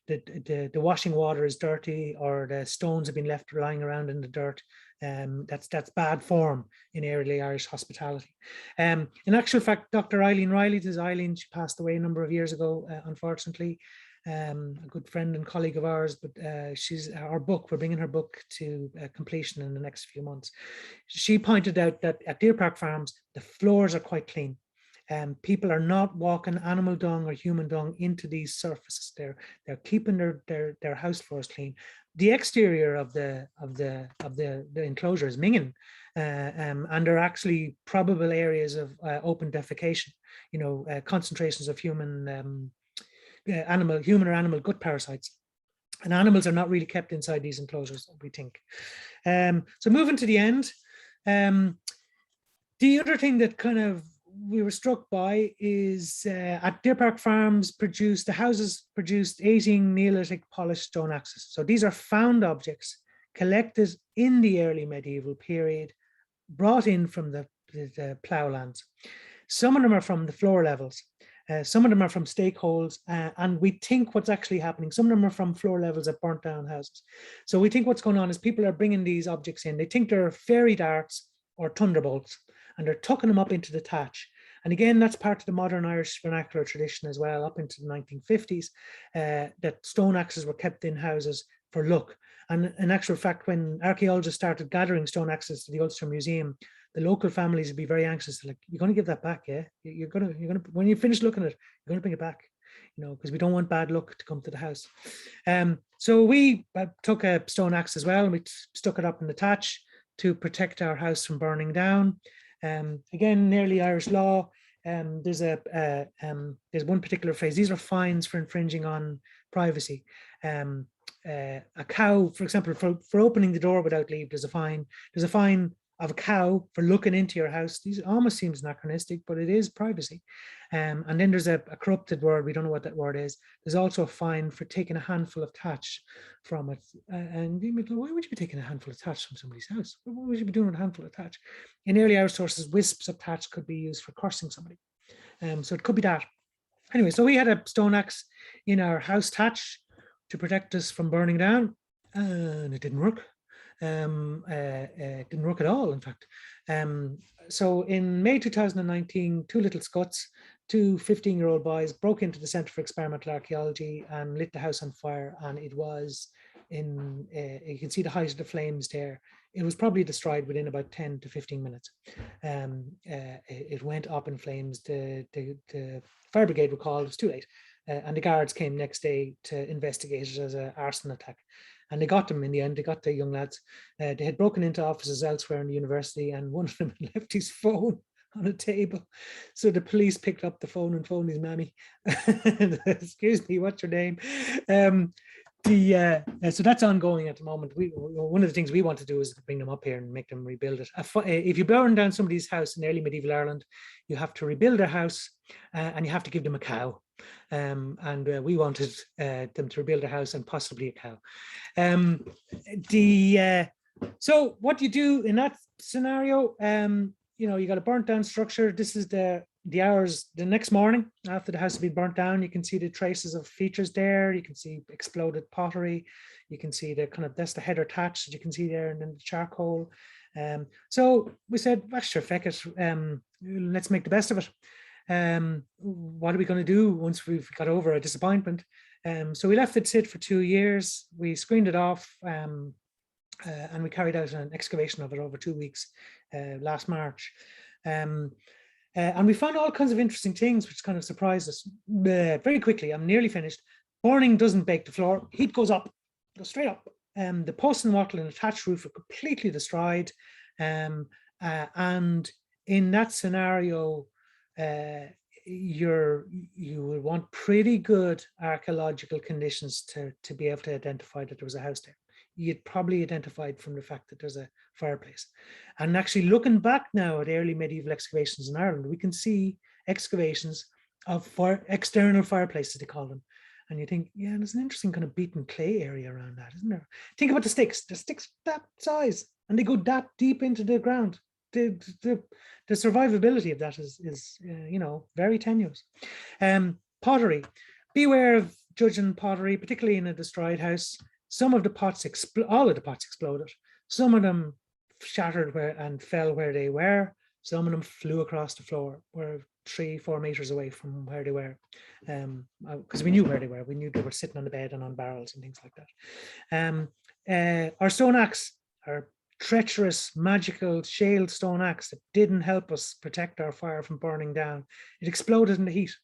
the washing water is dirty, or the stones have been left lying around in the dirt, that's bad form in early Irish hospitality. In actual fact, Dr. Eileen Riley, this is Eileen, she passed away a number of years ago, unfortunately, a good friend and colleague of ours, but we're bringing her book to completion in the next few months. She pointed out that at Deer Park Farms, the floors are quite clean. People are not walking animal dung or human dung into these surfaces. They're keeping their house floors clean. The exterior of the enclosure is minging, and there are actually probable areas of open defecation. Concentrations of human or animal gut parasites, and animals are not really kept inside these enclosures, we think. So moving to the end, the other thing that kind of we were struck by is at Deer Park Farms, the houses produced 18 Neolithic polished stone axes. So these are found objects collected in the early medieval period, brought in from the ploughlands. Some of them are from the floor levels. Some of them are from stake holes, and we think what's actually happening, some of them are from floor levels of burnt down houses. So we think what's going on is people are bringing these objects in. They think they're fairy darts, or thunderbolts, and they're tucking them up into the thatch. And again, that's part of the modern Irish vernacular tradition as well, up into the 1950s, that stone axes were kept in houses for luck. And in actual fact, when archaeologists started gathering stone axes to the Ulster Museum, the local families would be very anxious. Like, you're going to give that back, yeah? You're gonna, when you finish looking at it, you're going to bring it back, you know, because we don't want bad luck to come to the house. So we took a stone axe as well, and we stuck it up in the thatch to protect our house from burning down. Again, nearly Irish law. There's one particular phrase. These are fines for infringing on privacy. A cow, for example, for opening the door without leave, there's a fine. There's a fine of a cow for looking into your house. These almost seems anachronistic, but it is privacy. And then there's a corrupted word. We don't know what that word is. There's also a fine for taking a handful of thatch from it. And why would you be taking a handful of thatch from somebody's house? What would you be doing with a handful of thatch? In early Irish sources, wisps of thatch could be used for cursing somebody. So it could be that. Anyway, so we had a stone axe in our house thatch to protect us from burning down, and it didn't work. It didn't work at all, in fact. So in May 2019, two little scuts, two 15-year-old boys broke into the Centre for Experimental Archaeology and lit the house on fire, and it was in, you can see the height of the flames there. It was probably destroyed within about 10 to 15 minutes. It went up in flames. The fire brigade were called. It was too late. And the guards came next day to investigate it as an arson attack. And they got them in the end. They got the young lads. They had broken into offices elsewhere in the university, and one of them had left his phone on a table. So the police picked up the phone and phoned his mammy. Excuse me, what's your name? So that's ongoing at the moment. One of the things we want to do is bring them up here and make them rebuild it. If you burn down somebody's house in early medieval Ireland, you have to rebuild their house, and you have to give them a cow. We wanted them to rebuild a house and possibly a cow. So what do you do in that scenario? You got a burnt down structure. This is the hours the next morning after the house has been burnt down. You can see the traces of features there. You can see exploded pottery. You can see that's the header thatch that you can see there, and then the charcoal. So we said, well, sure, feck it. Let's make the best of it. What are we going to do once we've got over a disappointment? So we left it sit for 2 years. We screened it off, and we carried out an excavation of it over 2 weeks last March. And we found all kinds of interesting things, which kind of surprised us very quickly. I'm nearly finished. Burning doesn't bake the floor. Heat goes up, goes straight up. The post and wattle and the thatch roof are completely destroyed. And in that scenario, you would want pretty good archaeological conditions to be able to identify that there was a house there. You'd probably identified from the fact that there's a fireplace. And actually looking back now at early medieval excavations in Ireland, we can see excavations of external fireplaces, they call them. And you think, yeah, there's an interesting kind of beaten clay area around that, isn't there? Think about the sticks that size, and they go that deep into the ground. The survivability of that is very tenuous. Pottery. Beware of judging pottery, particularly in a destroyed house. Some of the pots, all of the pots exploded. Some of them shattered and fell where they were. Some of them flew across the floor, were 3-4 meters away from where they were, because we knew where they were. We knew they were sitting on the bed and on barrels and things like that. Our stone axe, our treacherous, magical shale stone axe that didn't help us protect our fire from burning down. It exploded in the heat.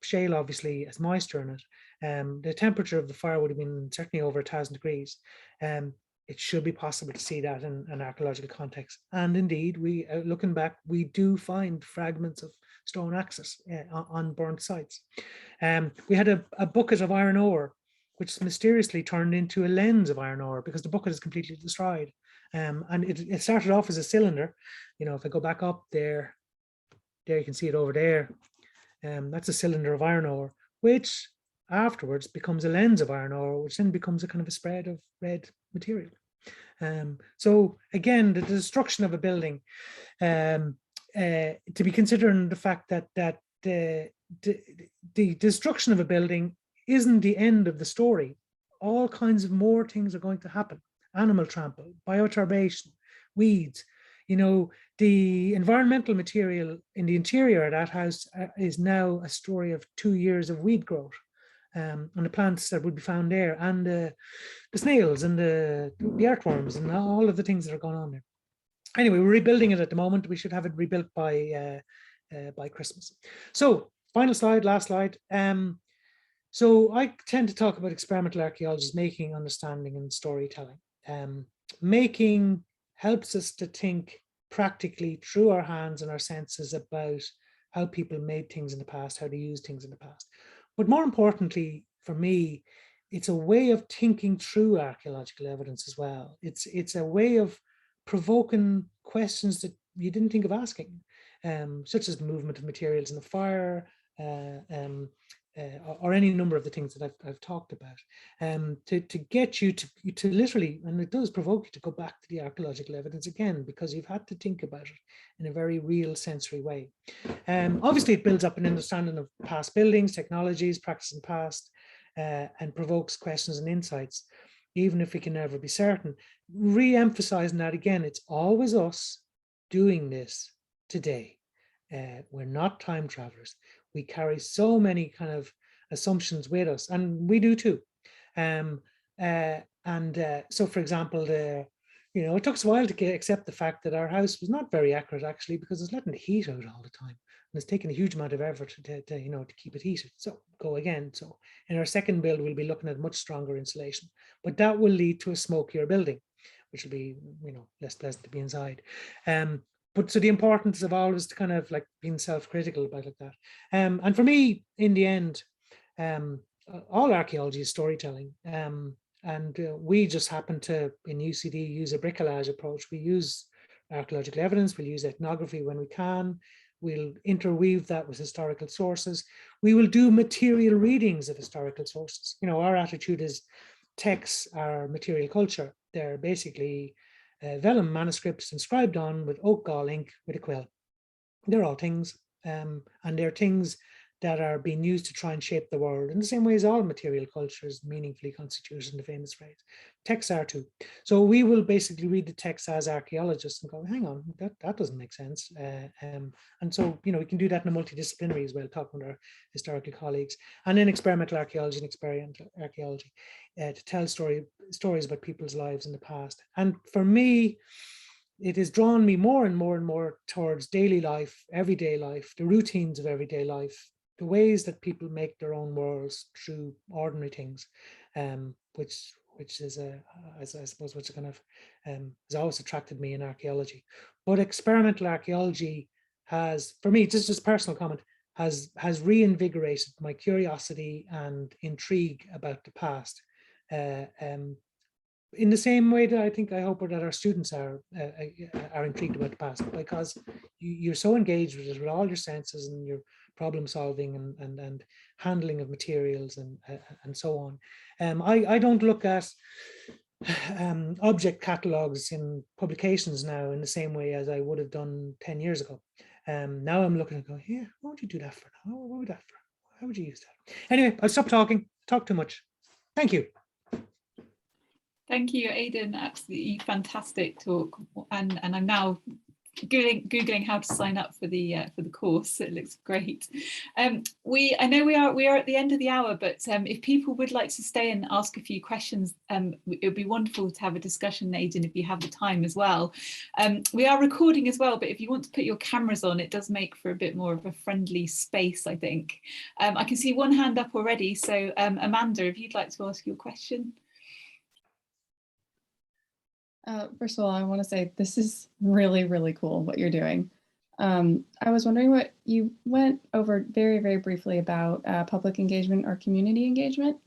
Shale obviously has moisture in it. The temperature of the fire would have been certainly over 1,000 degrees. It should be possible to see that in an archaeological context. And indeed, looking back, we do find fragments of stone axes on burnt sites. We had a bucket of iron ore, which mysteriously turned into a lens of iron ore because the bucket is completely destroyed. And it started off as a cylinder. If I go back up there you can see it over there. That's a cylinder of iron ore, which afterwards becomes a lens of iron ore, which then becomes a kind of a spread of red material. So again, the destruction of a building, to be considering the fact that the destruction of a building isn't the end of the story. All kinds of more things are going to happen. Animal trample, bioturbation, weeds. The environmental material in the interior of that house is now a story of 2 years of weed growth. And the plants that would be found there, and the snails and the earthworms and all of the things that are going on there. Anyway, we're rebuilding it at the moment. We should have it rebuilt by Christmas. So final slide, last slide. So I tend to talk about experimental archaeology as making, understanding, and storytelling. Making helps us to think practically through our hands and our senses about how people made things in the past, how they used things in the past. But more importantly, for me, it's a way of thinking through archaeological evidence as well. It's a way of provoking questions that you didn't think of asking, such as the movement of materials in a fire, or any number of the things that I've talked about, to get you to literally, and it does provoke you to go back to the archaeological evidence again, because you've had to think about it in a very real sensory way. Obviously, it builds up an understanding of past buildings, technologies, practice in past, and provokes questions and insights, even if we can never be certain. Re-emphasizing that again, it's always us doing this today. We're not time travelers. We carry so many kind of assumptions with us, and we do too. So, for example, it took us a while to accept the fact that our house was not very accurate, actually, because it's letting the heat out all the time, and it's taken a huge amount of effort to keep it heated. So go again. So in our second build, we'll be looking at much stronger insulation, but that will lead to a smokier building, which will be less pleasant to be inside. But so the importance of always to kind of like being self-critical about like that. And for me, in the end, all archaeology is storytelling. And we just happen to, in UCD, use a bricolage approach. We use archaeological evidence, we'll use ethnography when we can, we'll interweave that with historical sources. We will do material readings of historical sources. Our attitude is texts are material culture. They're basically vellum manuscripts inscribed on with oak gall ink with a quill. They're all things, and they're things that are being used to try and shape the world in the same way as all material culture is meaningfully constituted in the famous phrase. Texts are too. So we will basically read the text as archaeologists and go, hang on, that doesn't make sense. And so, we can do that in a multidisciplinary as well, talking with our historical colleagues, and then experimental archaeology and experiential archaeology to tell stories about people's lives in the past. And for me, it has drawn me more and more and more towards daily life, everyday life, the routines of everyday life, the ways that people make their own worlds through ordinary things, which is I suppose what's kind of has always attracted me in archaeology. But experimental archaeology has, for me, just personal comment, has reinvigorated my curiosity and intrigue about the past. In the same way that I hope that our students are intrigued about the past, because you're so engaged with it, with all your senses and your problem solving and handling of materials and so on. I don't look at object catalogs in publications now in the same way as I would have done 10 years ago. Now I'm looking and going, yeah, what would you do that for? What would that for? How would you use that? Anyway, I'll stop talking. Talk too much. Thank you. Thank you, Aidan. Absolutely fantastic talk. And I'm now Googling how to sign up for the course. It looks great. I know we are at the end of the hour, but if people would like to stay and ask a few questions, it would be wonderful to have a discussion, Aidan, if you have the time as well. We are recording as well, but if you want to put your cameras on, it does make for a bit more of a friendly space, I think. I can see one hand up already. So Amanda, if you'd like to ask your question. First of all, I want to say this is really, really cool what you're doing. I was wondering what you went over very, very briefly about public engagement or community engagement.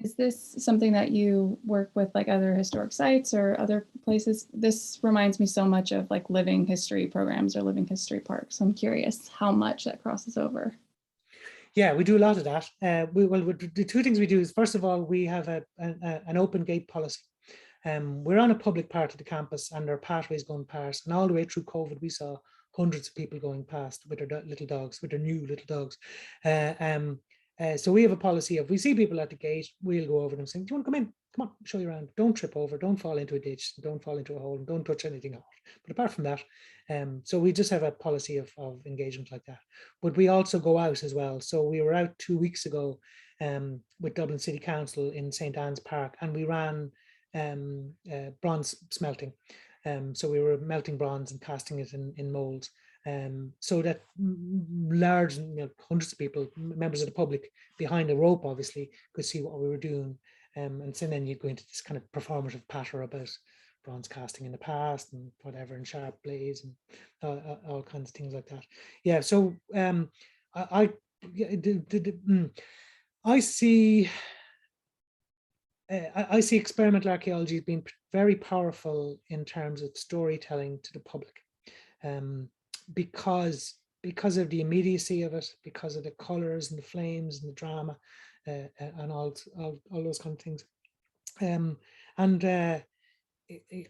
Is this something that you work with like other historic sites or other places? This reminds me so much of like living history programs or living history parks. I'm curious how much that crosses over. Yeah, we do a lot of that. The two things we do is, first of all, we have an open gate policy. We're on a public part of the campus and there are pathways going past, and all the way through COVID we saw hundreds of people going past with their little dogs, with their new little dogs. So we have a policy of, we see people at the gate, we'll go over them saying, do you want to come in? Come on, show you around. Don't trip over, don't fall into a ditch, don't fall into a hole, don't touch anything else. But apart from that, so we just have a policy of engagement like that. But we also go out as well. So we were out 2 weeks ago with Dublin City Council in St. Anne's Park, and we ran bronze smelting. So we were melting bronze and casting it in molds. So that large, hundreds of people, members of the public behind a rope, obviously, could see what we were doing. And so then you'd go into this kind of performative patter about bronze casting in the past and whatever, and sharp blades and all kinds of things like that. Yeah, so I see experimental archaeology as being very powerful in terms of storytelling to the public, because of the immediacy of it, because of the colors and the flames and the drama, and all those kind of things.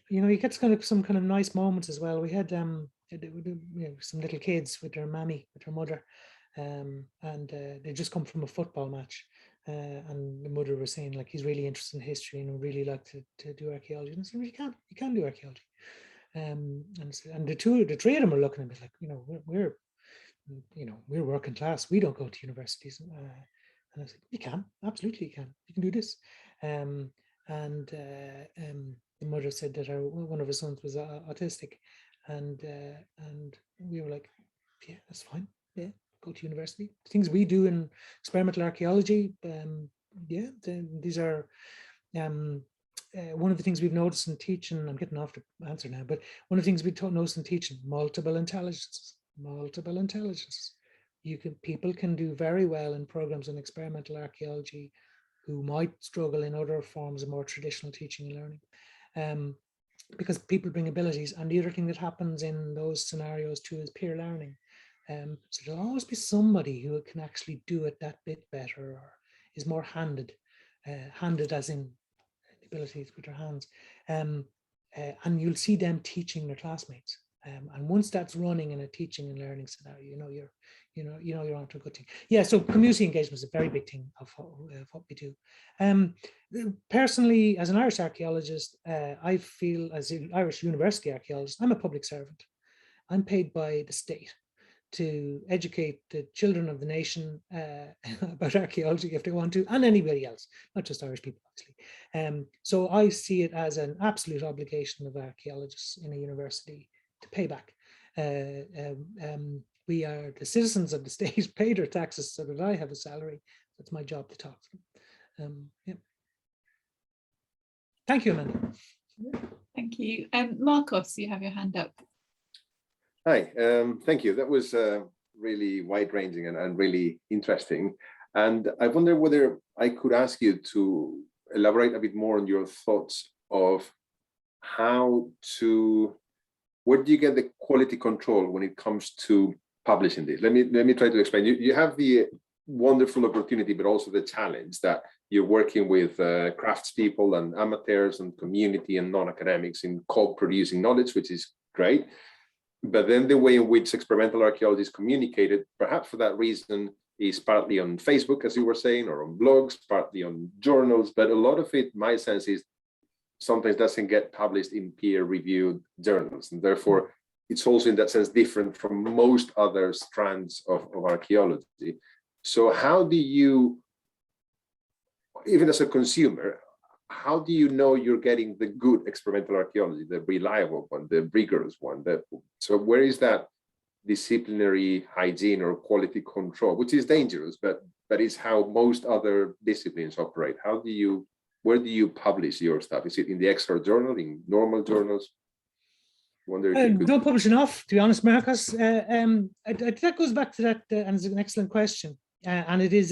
You get some kind of nice moments as well. We had some little kids with their mammy, with her mother, and they just come from a football match. And the mother was saying, like, he's really interested in history and would really like to do archaeology. And I said, well, you can do archaeology. And the three of them are looking at me like, we're working class. We don't go to universities. And I said, you can, absolutely you can. You can do this. The mother said that one of her sons was autistic, and we were like, yeah, that's fine. Yeah, go to university. Things we do in experimental archaeology, these are one of the things we've noticed in teaching. I'm getting off the answer now, but one of the things we noticed in teaching, multiple intelligences. People can do very well in programs in experimental archaeology who might struggle in other forms of more traditional teaching and learning, because people bring abilities. And the other thing that happens in those scenarios too is peer learning. So there'll always be somebody who can actually do it that bit better, or is more handed as in abilities with their hands, and you'll see them teaching their classmates. And once that's running in a teaching and learning scenario, you're onto a good thing. Yeah, so community engagement is a very big thing of what we do. Personally, as an Irish archaeologist, I feel, as an Irish university archaeologist, I'm a public servant. I'm paid by the state to educate the children of the nation about archaeology if they want to, and anybody else, not just Irish people, obviously. So I see it as an absolute obligation of archaeologists in a university to pay back. We are the citizens of the state, pay their taxes so that I have a salary. That's my job to talk to them. Yeah. Thank you, Amanda. Thank you. Marcos, you have your hand up. Hi, thank you. That was really wide-ranging and really interesting. And I wonder whether I could ask you to elaborate a bit more on your thoughts of where do you get the quality control when it comes to publishing this? Let me try to explain. You have the wonderful opportunity, but also the challenge that you're working with craftspeople and amateurs and community and non-academics in co-producing knowledge, which is great. But then the way in which experimental archaeology is communicated, perhaps for that reason, is partly on Facebook, as you were saying, or on blogs, partly on journals. But a lot of it, my sense is, sometimes doesn't get published in peer-reviewed journals. And therefore, it's also in that sense different from most other strands of archaeology. So how do you, even as a consumer, how do you know you're getting the good experimental archaeology, the reliable one, the rigorous one? So where is that disciplinary hygiene or quality control, which is dangerous, but is how most other disciplines operate? Where do you publish your stuff? Is it in the extra journal, in normal journals? Wonder if you could... Don't publish enough, to be honest, Marcus. That goes back to that, and it's an excellent question. And it's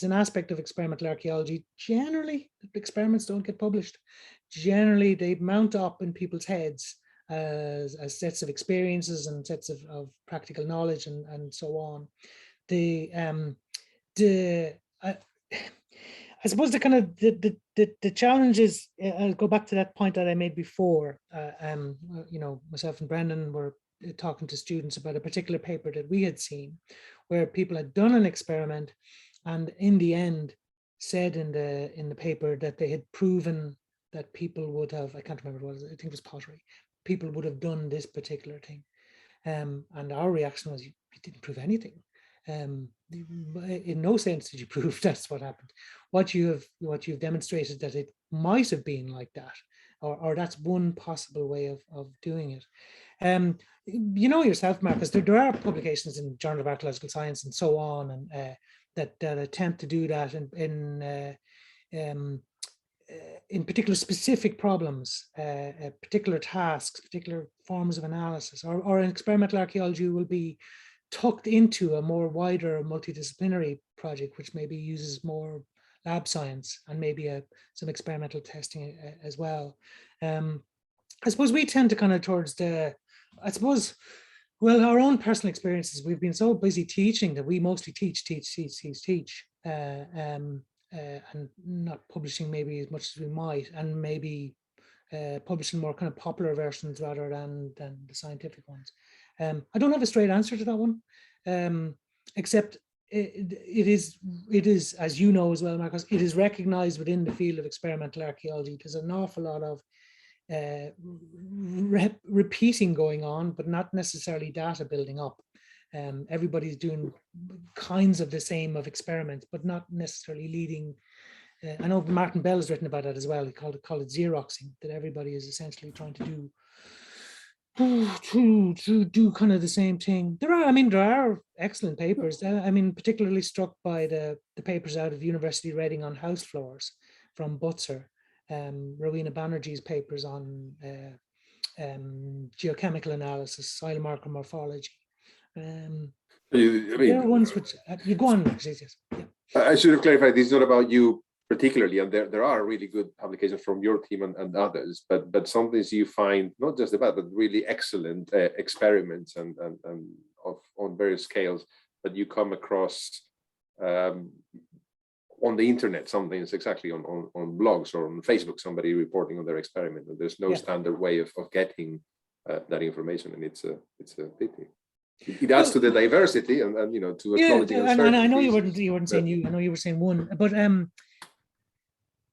an aspect of experimental archaeology. Generally, experiments don't get published. Generally, they mount up in people's heads as sets of experiences and sets of practical knowledge and so on. I suppose the challenge is, I'll go back to that point that I made before. Myself and Brendan were talking to students about a particular paper that we had seen, where people had done an experiment and in the end said in the paper that they had proven that people would have, I can't remember what it was, I think it was Pottery, people would have done this particular thing. And our reaction was, you didn't prove anything. In no sense did you prove that's what happened. What you've demonstrated that it might have been like that, or that's one possible way of doing it. You know yourself, Marcus, there are publications in Journal of Archaeological Science and so on, and that attempt to do that in particular specific problems, particular tasks, particular forms of analysis, or experimental archaeology will be tucked into a more wider multidisciplinary project, which maybe uses more lab science and maybe some experimental testing as well. I suppose we tend to kind of towards the, I suppose, well, our own personal experiences, we've been so busy teaching that we mostly teach, and not publishing maybe as much as we might, and maybe publishing more kind of popular versions rather than the scientific ones. I don't have a straight answer to that one, except it is, as you know as well, Marcus, it is recognized within the field of experimental archaeology. There's an awful lot of repeating going on, but not necessarily data building up. Everybody's doing kinds of the same of experiments, but not necessarily leading. I know Martin Bell has written about that as well. He called it Xeroxing, that everybody is essentially trying to do kind of the same thing. There are excellent papers. I mean, particularly struck by the papers out of University of Reading on house floors from Butzer, Rowena Banerjee's papers on geochemical analysis, soil marker morphology. There are ones which you go on. Yes. Yeah. I should have clarified. This is not about you particularly, and there are really good publications from your team and others. But some things you find not just about, but really excellent experiments and on various scales that you come across on the internet. Sometimes exactly on blogs or on Facebook, somebody reporting on their experiment, and there's no standard way of getting that information, and it's a pity. It adds to the diversity and you know, to acknowledging. And I know you weren't saying you. I know you were saying one, but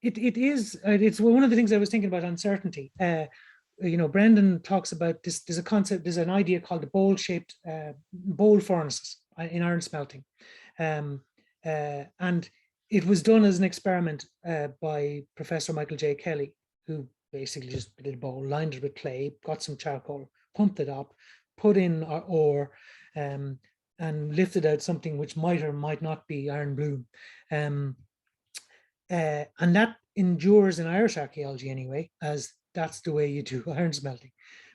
it's one of the things I was thinking about uncertainty. You know, Brendan talks about this. There's a concept. There's an idea called the bowl-shaped bowl furnaces in iron smelting, and it was done as an experiment by Professor Michael J. Kelly, who basically just did a bowl, lined it with clay, got some charcoal, pumped it up, put in ore, and lifted out something which might or might not be iron bloom. And that endures in Irish archaeology anyway, as that's the way you do iron smelting.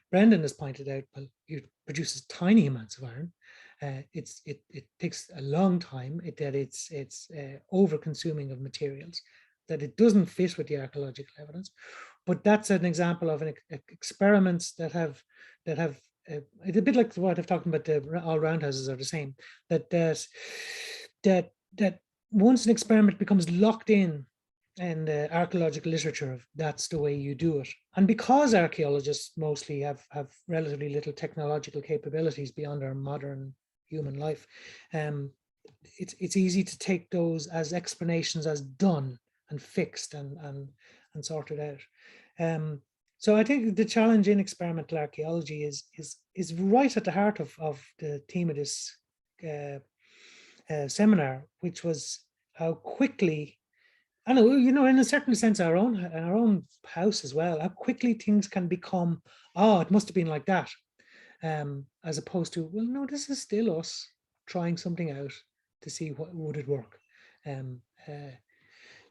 Brendan has pointed out, well, it produces tiny amounts of iron. It takes a long time, it's over consuming of materials, that it doesn't fit with the archaeological evidence. But that's an example of experiments that have it's a bit like what I've talked about, the all roundhouses are the same, that once an experiment becomes locked in the archaeological literature of that's the way you do it, and because archaeologists mostly have relatively little technological capabilities beyond our modern human life, it's easy to take those as explanations as done and fixed and sorted out. So I think the challenge in experimental archaeology is right at the heart of the theme of this seminar, which was how quickly, I know, you know, in a certain sense, our own house as well, how quickly things can become, oh, it must have been like that, as opposed to, well, no, this is still us trying something out to see what would it work.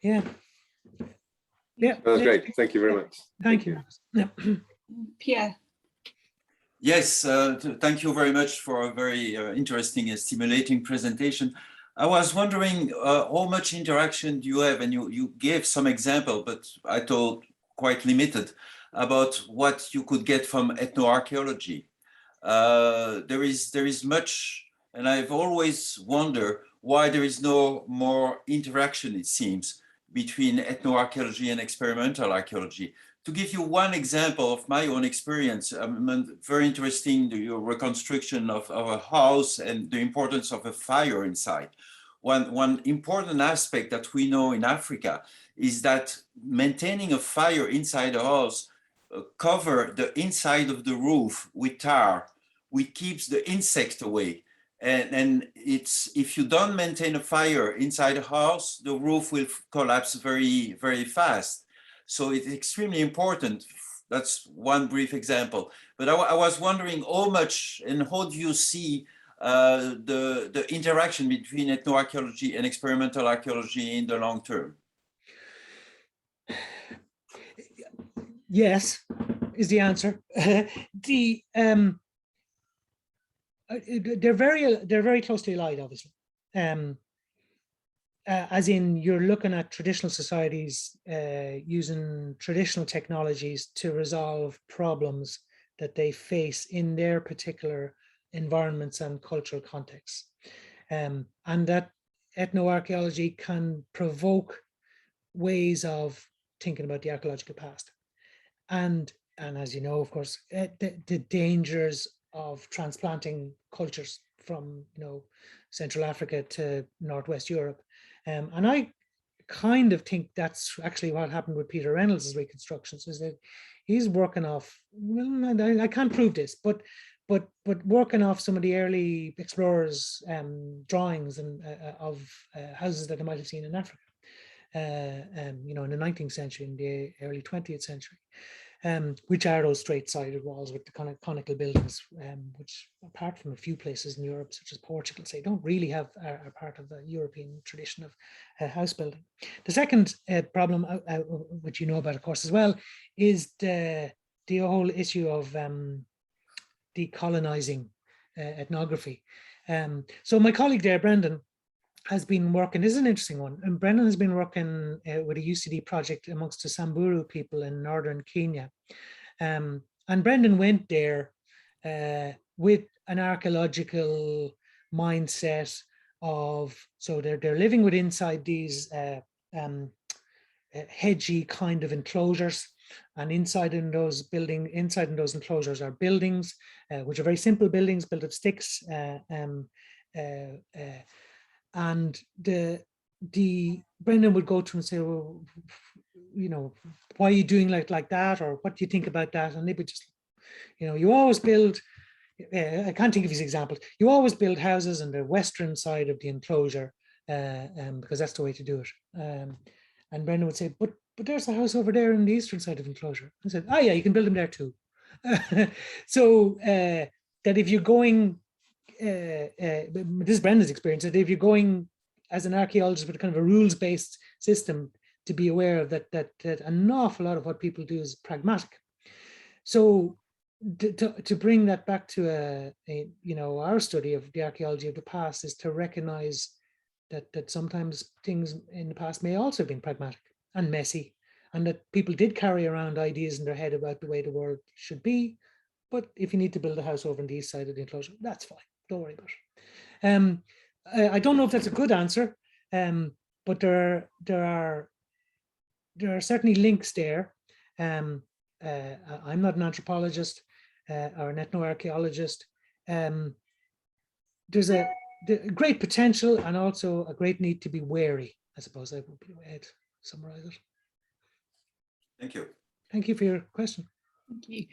Yeah. That was great. Thank you very much. Thank you. Pierre. Yes, thank you very much for a very interesting and stimulating presentation. I was wondering how much interaction do you have, and you gave some example, but I thought quite limited, about what you could get from ethnoarchaeology. There is much, and I've always wondered why there is no more interaction, it seems, between ethnoarchaeology and experimental archaeology. To give you one example of my own experience, very interesting, your reconstruction of a house and the importance of a fire inside. one important aspect that we know in Africa is that maintaining a fire inside a house cover the inside of the roof with tar, which keeps the insect away. And it's, if you don't maintain a fire inside a house, the roof will collapse very, very fast. So it's extremely important. That's one brief example. But I was wondering how much and how do you see the interaction between ethnoarchaeology and experimental archaeology in the long term? Yes, is the answer. They're very closely allied, obviously. As in, you're looking at traditional societies using traditional technologies to resolve problems that they face in their particular environments and cultural contexts, and that ethnoarchaeology can provoke ways of thinking about the archaeological past. And as you know, of course, the dangers of transplanting cultures from, you know, Central Africa to Northwest Europe. And I kind of think that's actually what happened with Peter Reynolds' reconstructions, is that he's working off, well, I can't prove this, but working off some of the early explorers' drawings and of houses that they might have seen in Africa, you know, in the 19th century, in the early 20th century. Which are those straight-sided walls with the kind of conical buildings, which, apart from a few places in Europe, such as Portugal, say, don't really have are part of the European tradition of house building. The second problem, which you know about, of course, as well, is the whole issue of decolonizing ethnography. So my colleague there, Brendan, has been working, this is an interesting one, and Brendan has been working with a UCD project amongst the Samburu people in northern Kenya. And Brendan went there with an archaeological mindset of, so they're living with inside these hedgy kind of enclosures, and inside in those enclosures are buildings, which are very simple buildings built of sticks, and Brendan would go to him and say, well, you know, why are you doing like that, or what do you think about that? And they would just, you know, you always build, I can't think of his examples, you always build houses on the western side of the enclosure because that's the way to do it. And Brendan would say, but there's a house over there on the eastern side of the enclosure. I said, oh yeah, you can build them there too. So that if you're going, this is Brendan's experience, that if you're going as an archaeologist with a kind of a rules-based system, to be aware of that an awful lot of what people do is pragmatic. So to bring that back to you know, our study of the archaeology of the past is to recognize that sometimes things in the past may also have been pragmatic and messy, and that people did carry around ideas in their head about the way the world should be. But if you need to build a house over on the east side of the enclosure, that's fine. Don't worry about it. I don't know if that's a good answer, but there are certainly links there. I'm not an anthropologist or an ethnoarchaeologist. There's a great potential and also a great need to be wary, I suppose I would be the way to summarize it. Thank you. Thank you for your question. Thank you.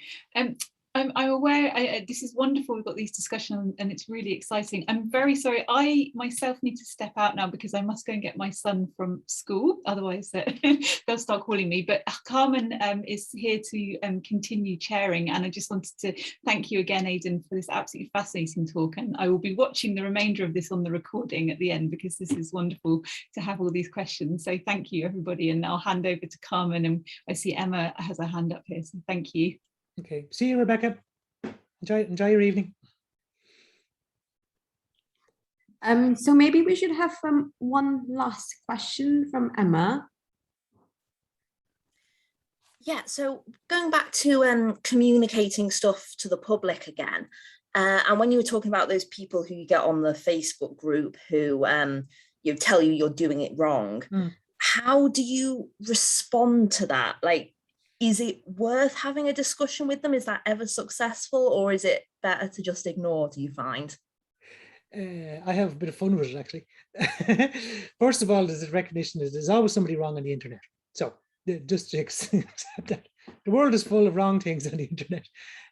I'm aware this is wonderful. We've got these discussions and it's really exciting. I'm very sorry. I myself need to step out now because I must go and get my son from school. Otherwise, they'll start calling me. But Carmen is here to continue chairing. And I just wanted to thank you again, Aidan, for this absolutely fascinating talk. And I will be watching the remainder of this on the recording at the end because this is wonderful to have all these questions. So thank you, everybody. And I'll hand over to Carmen. And I see Emma has her hand up here. So thank you. Okay, see you, Rebecca. Enjoy your evening. So maybe we should have one last question from Emma. Yeah, so going back to communicating stuff to the public again, and when you were talking about those people who you get on the Facebook group who tell you you're doing it wrong, how do you respond to that? Like, is it worth having a discussion with them? Is that ever successful, or is it better to just ignore, do you find? I have a bit of fun with it, actually. First of all, there's a recognition that there's always somebody wrong on the internet. So just to accept that the world is full of wrong things on the internet.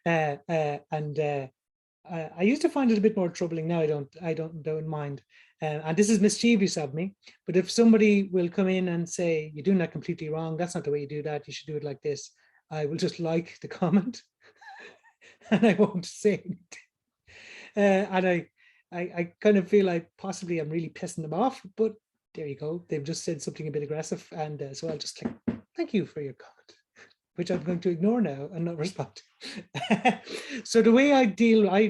I used to find it a bit more troubling. Now I don't mind. And this is mischievous of me, but if somebody will come in and say, you're doing that completely wrong, that's not the way you do that, you should do it like this, I will just like the comment and I won't say anything. And I kind of feel like possibly I'm really pissing them off, but there you go. They've just said something a bit aggressive. And so I'll just click, thank you for your comment, which I'm going to ignore now and not respond to. So the way I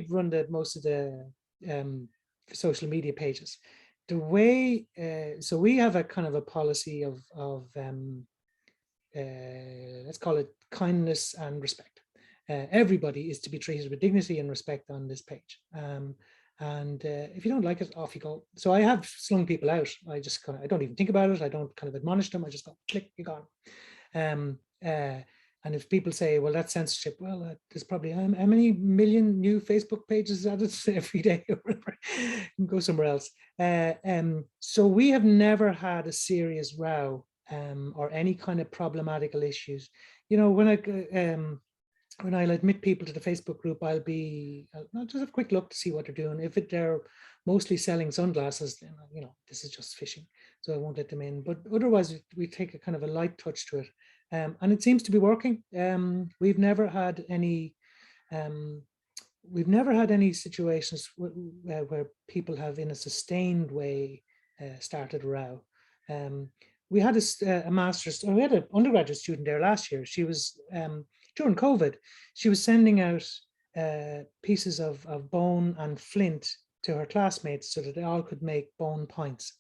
run most of the social media pages. The way, so we have a kind of a policy of let's call it kindness and respect. Everybody is to be treated with dignity and respect on this page. If you don't like it, off you go. So I have slung people out. I just I don't even think about it. I don't kind of admonish them. I just go, click, you're gone. And if people say, well, that's censorship, well, there's probably how many million new Facebook pages added every day or whatever. You can go somewhere else. So we have never had a serious row or any kind of problematical issues. You know, when I'll admit people to the Facebook group, I'll just have a quick look to see what they're doing. If they're mostly selling sunglasses, then, you know, this is just phishing, so I won't let them in. But otherwise, we take a kind of a light touch to it. And it seems to be working. We've never had any situations where people have, in a sustained way, started a row. We had a master's, we had an undergraduate student there last year. She was during COVID. She was sending out pieces of bone and flint to her classmates so that they all could make bone pints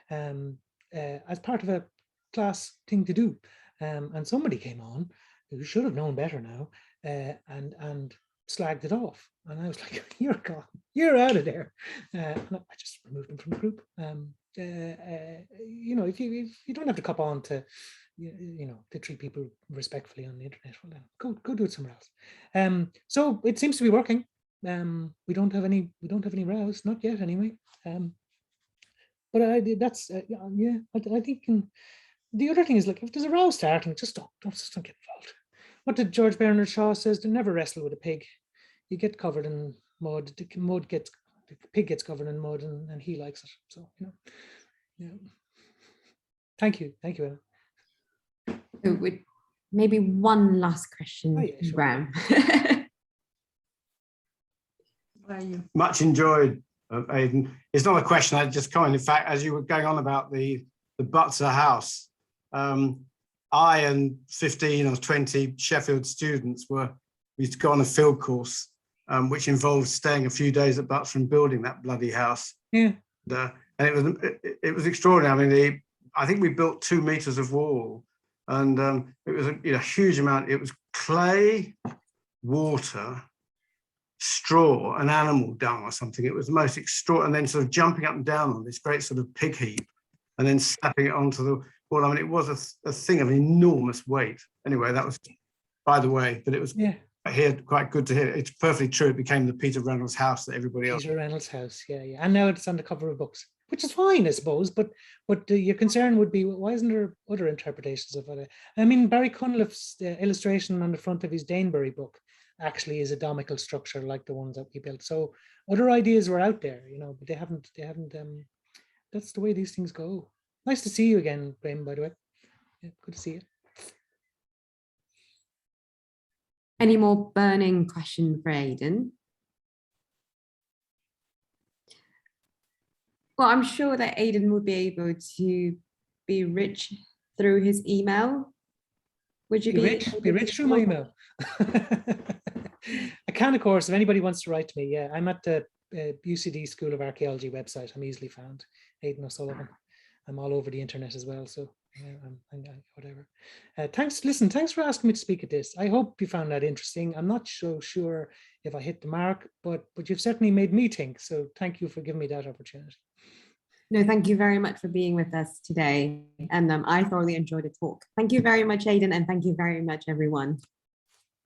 as part of a class thing to do. And somebody came on who should have known better now and slagged it off. And I was like, you're gone, you're out of there. And I just removed them from the group. You know, if you don't have to cop on to, you know, to treat people respectfully on the internet, well, then go do it somewhere else. So it seems to be working. We don't have any rows, not yet anyway. But I think the other thing is, like, if there's a row starting, just don't get involved. What did George Bernard Shaw says? To never wrestle with a pig. You get covered in mud. The pig gets covered in mud, and he likes it. So, you know, yeah. Thank you, Emma. So maybe one last question, sure. Graham. Much enjoyed, Aidan. It's not a question, I just comment. In fact, as you were going on about the Butzer house, I and 15 or 20 Sheffield students we used to go on a field course, which involved staying a few days at Butzer and building that bloody house. Yeah. And it was extraordinary. I mean, I think we built 2 meters of wall, and it was a huge amount. It was clay, water, straw, and animal dung or something. It was the most extraordinary, and then sort of jumping up and down on this great sort of pig heap, and then slapping it onto the wall. I mean, it was a thing of enormous weight. Anyway, that was by the way, but it was quite good to hear. It's perfectly true. It became the Peter Reynolds house that everybody else. Peter Reynolds house, yeah. And now it's on the cover of books, which is fine, I suppose. But your concern would be, why isn't there other interpretations of it? I mean, Barry Cunliffe's illustration on the front of his Danebury book actually is a domical structure like the ones that we built. So other ideas were out there, you know, but they haven't. That's the way these things go. Nice to see you again, Graham, by the way. Yeah, good to see you. Any more burning question for Aidan? Well, I'm sure that Aidan will be able to be rich through his email. Would you be rich through my email? I can, of course, if anybody wants to write to me. Yeah, I'm at the UCD School of Archaeology website. I'm easily found, Aidan O'Sullivan. I'm all over the internet as well, so whatever. Thanks for asking me to speak at this. I hope you found that interesting. I'm not so sure if I hit the mark, but you've certainly made me think. So thank you for giving me that opportunity. No, thank you very much for being with us today. And I thoroughly enjoyed the talk. Thank you very much, Aidan, and thank you very much, everyone.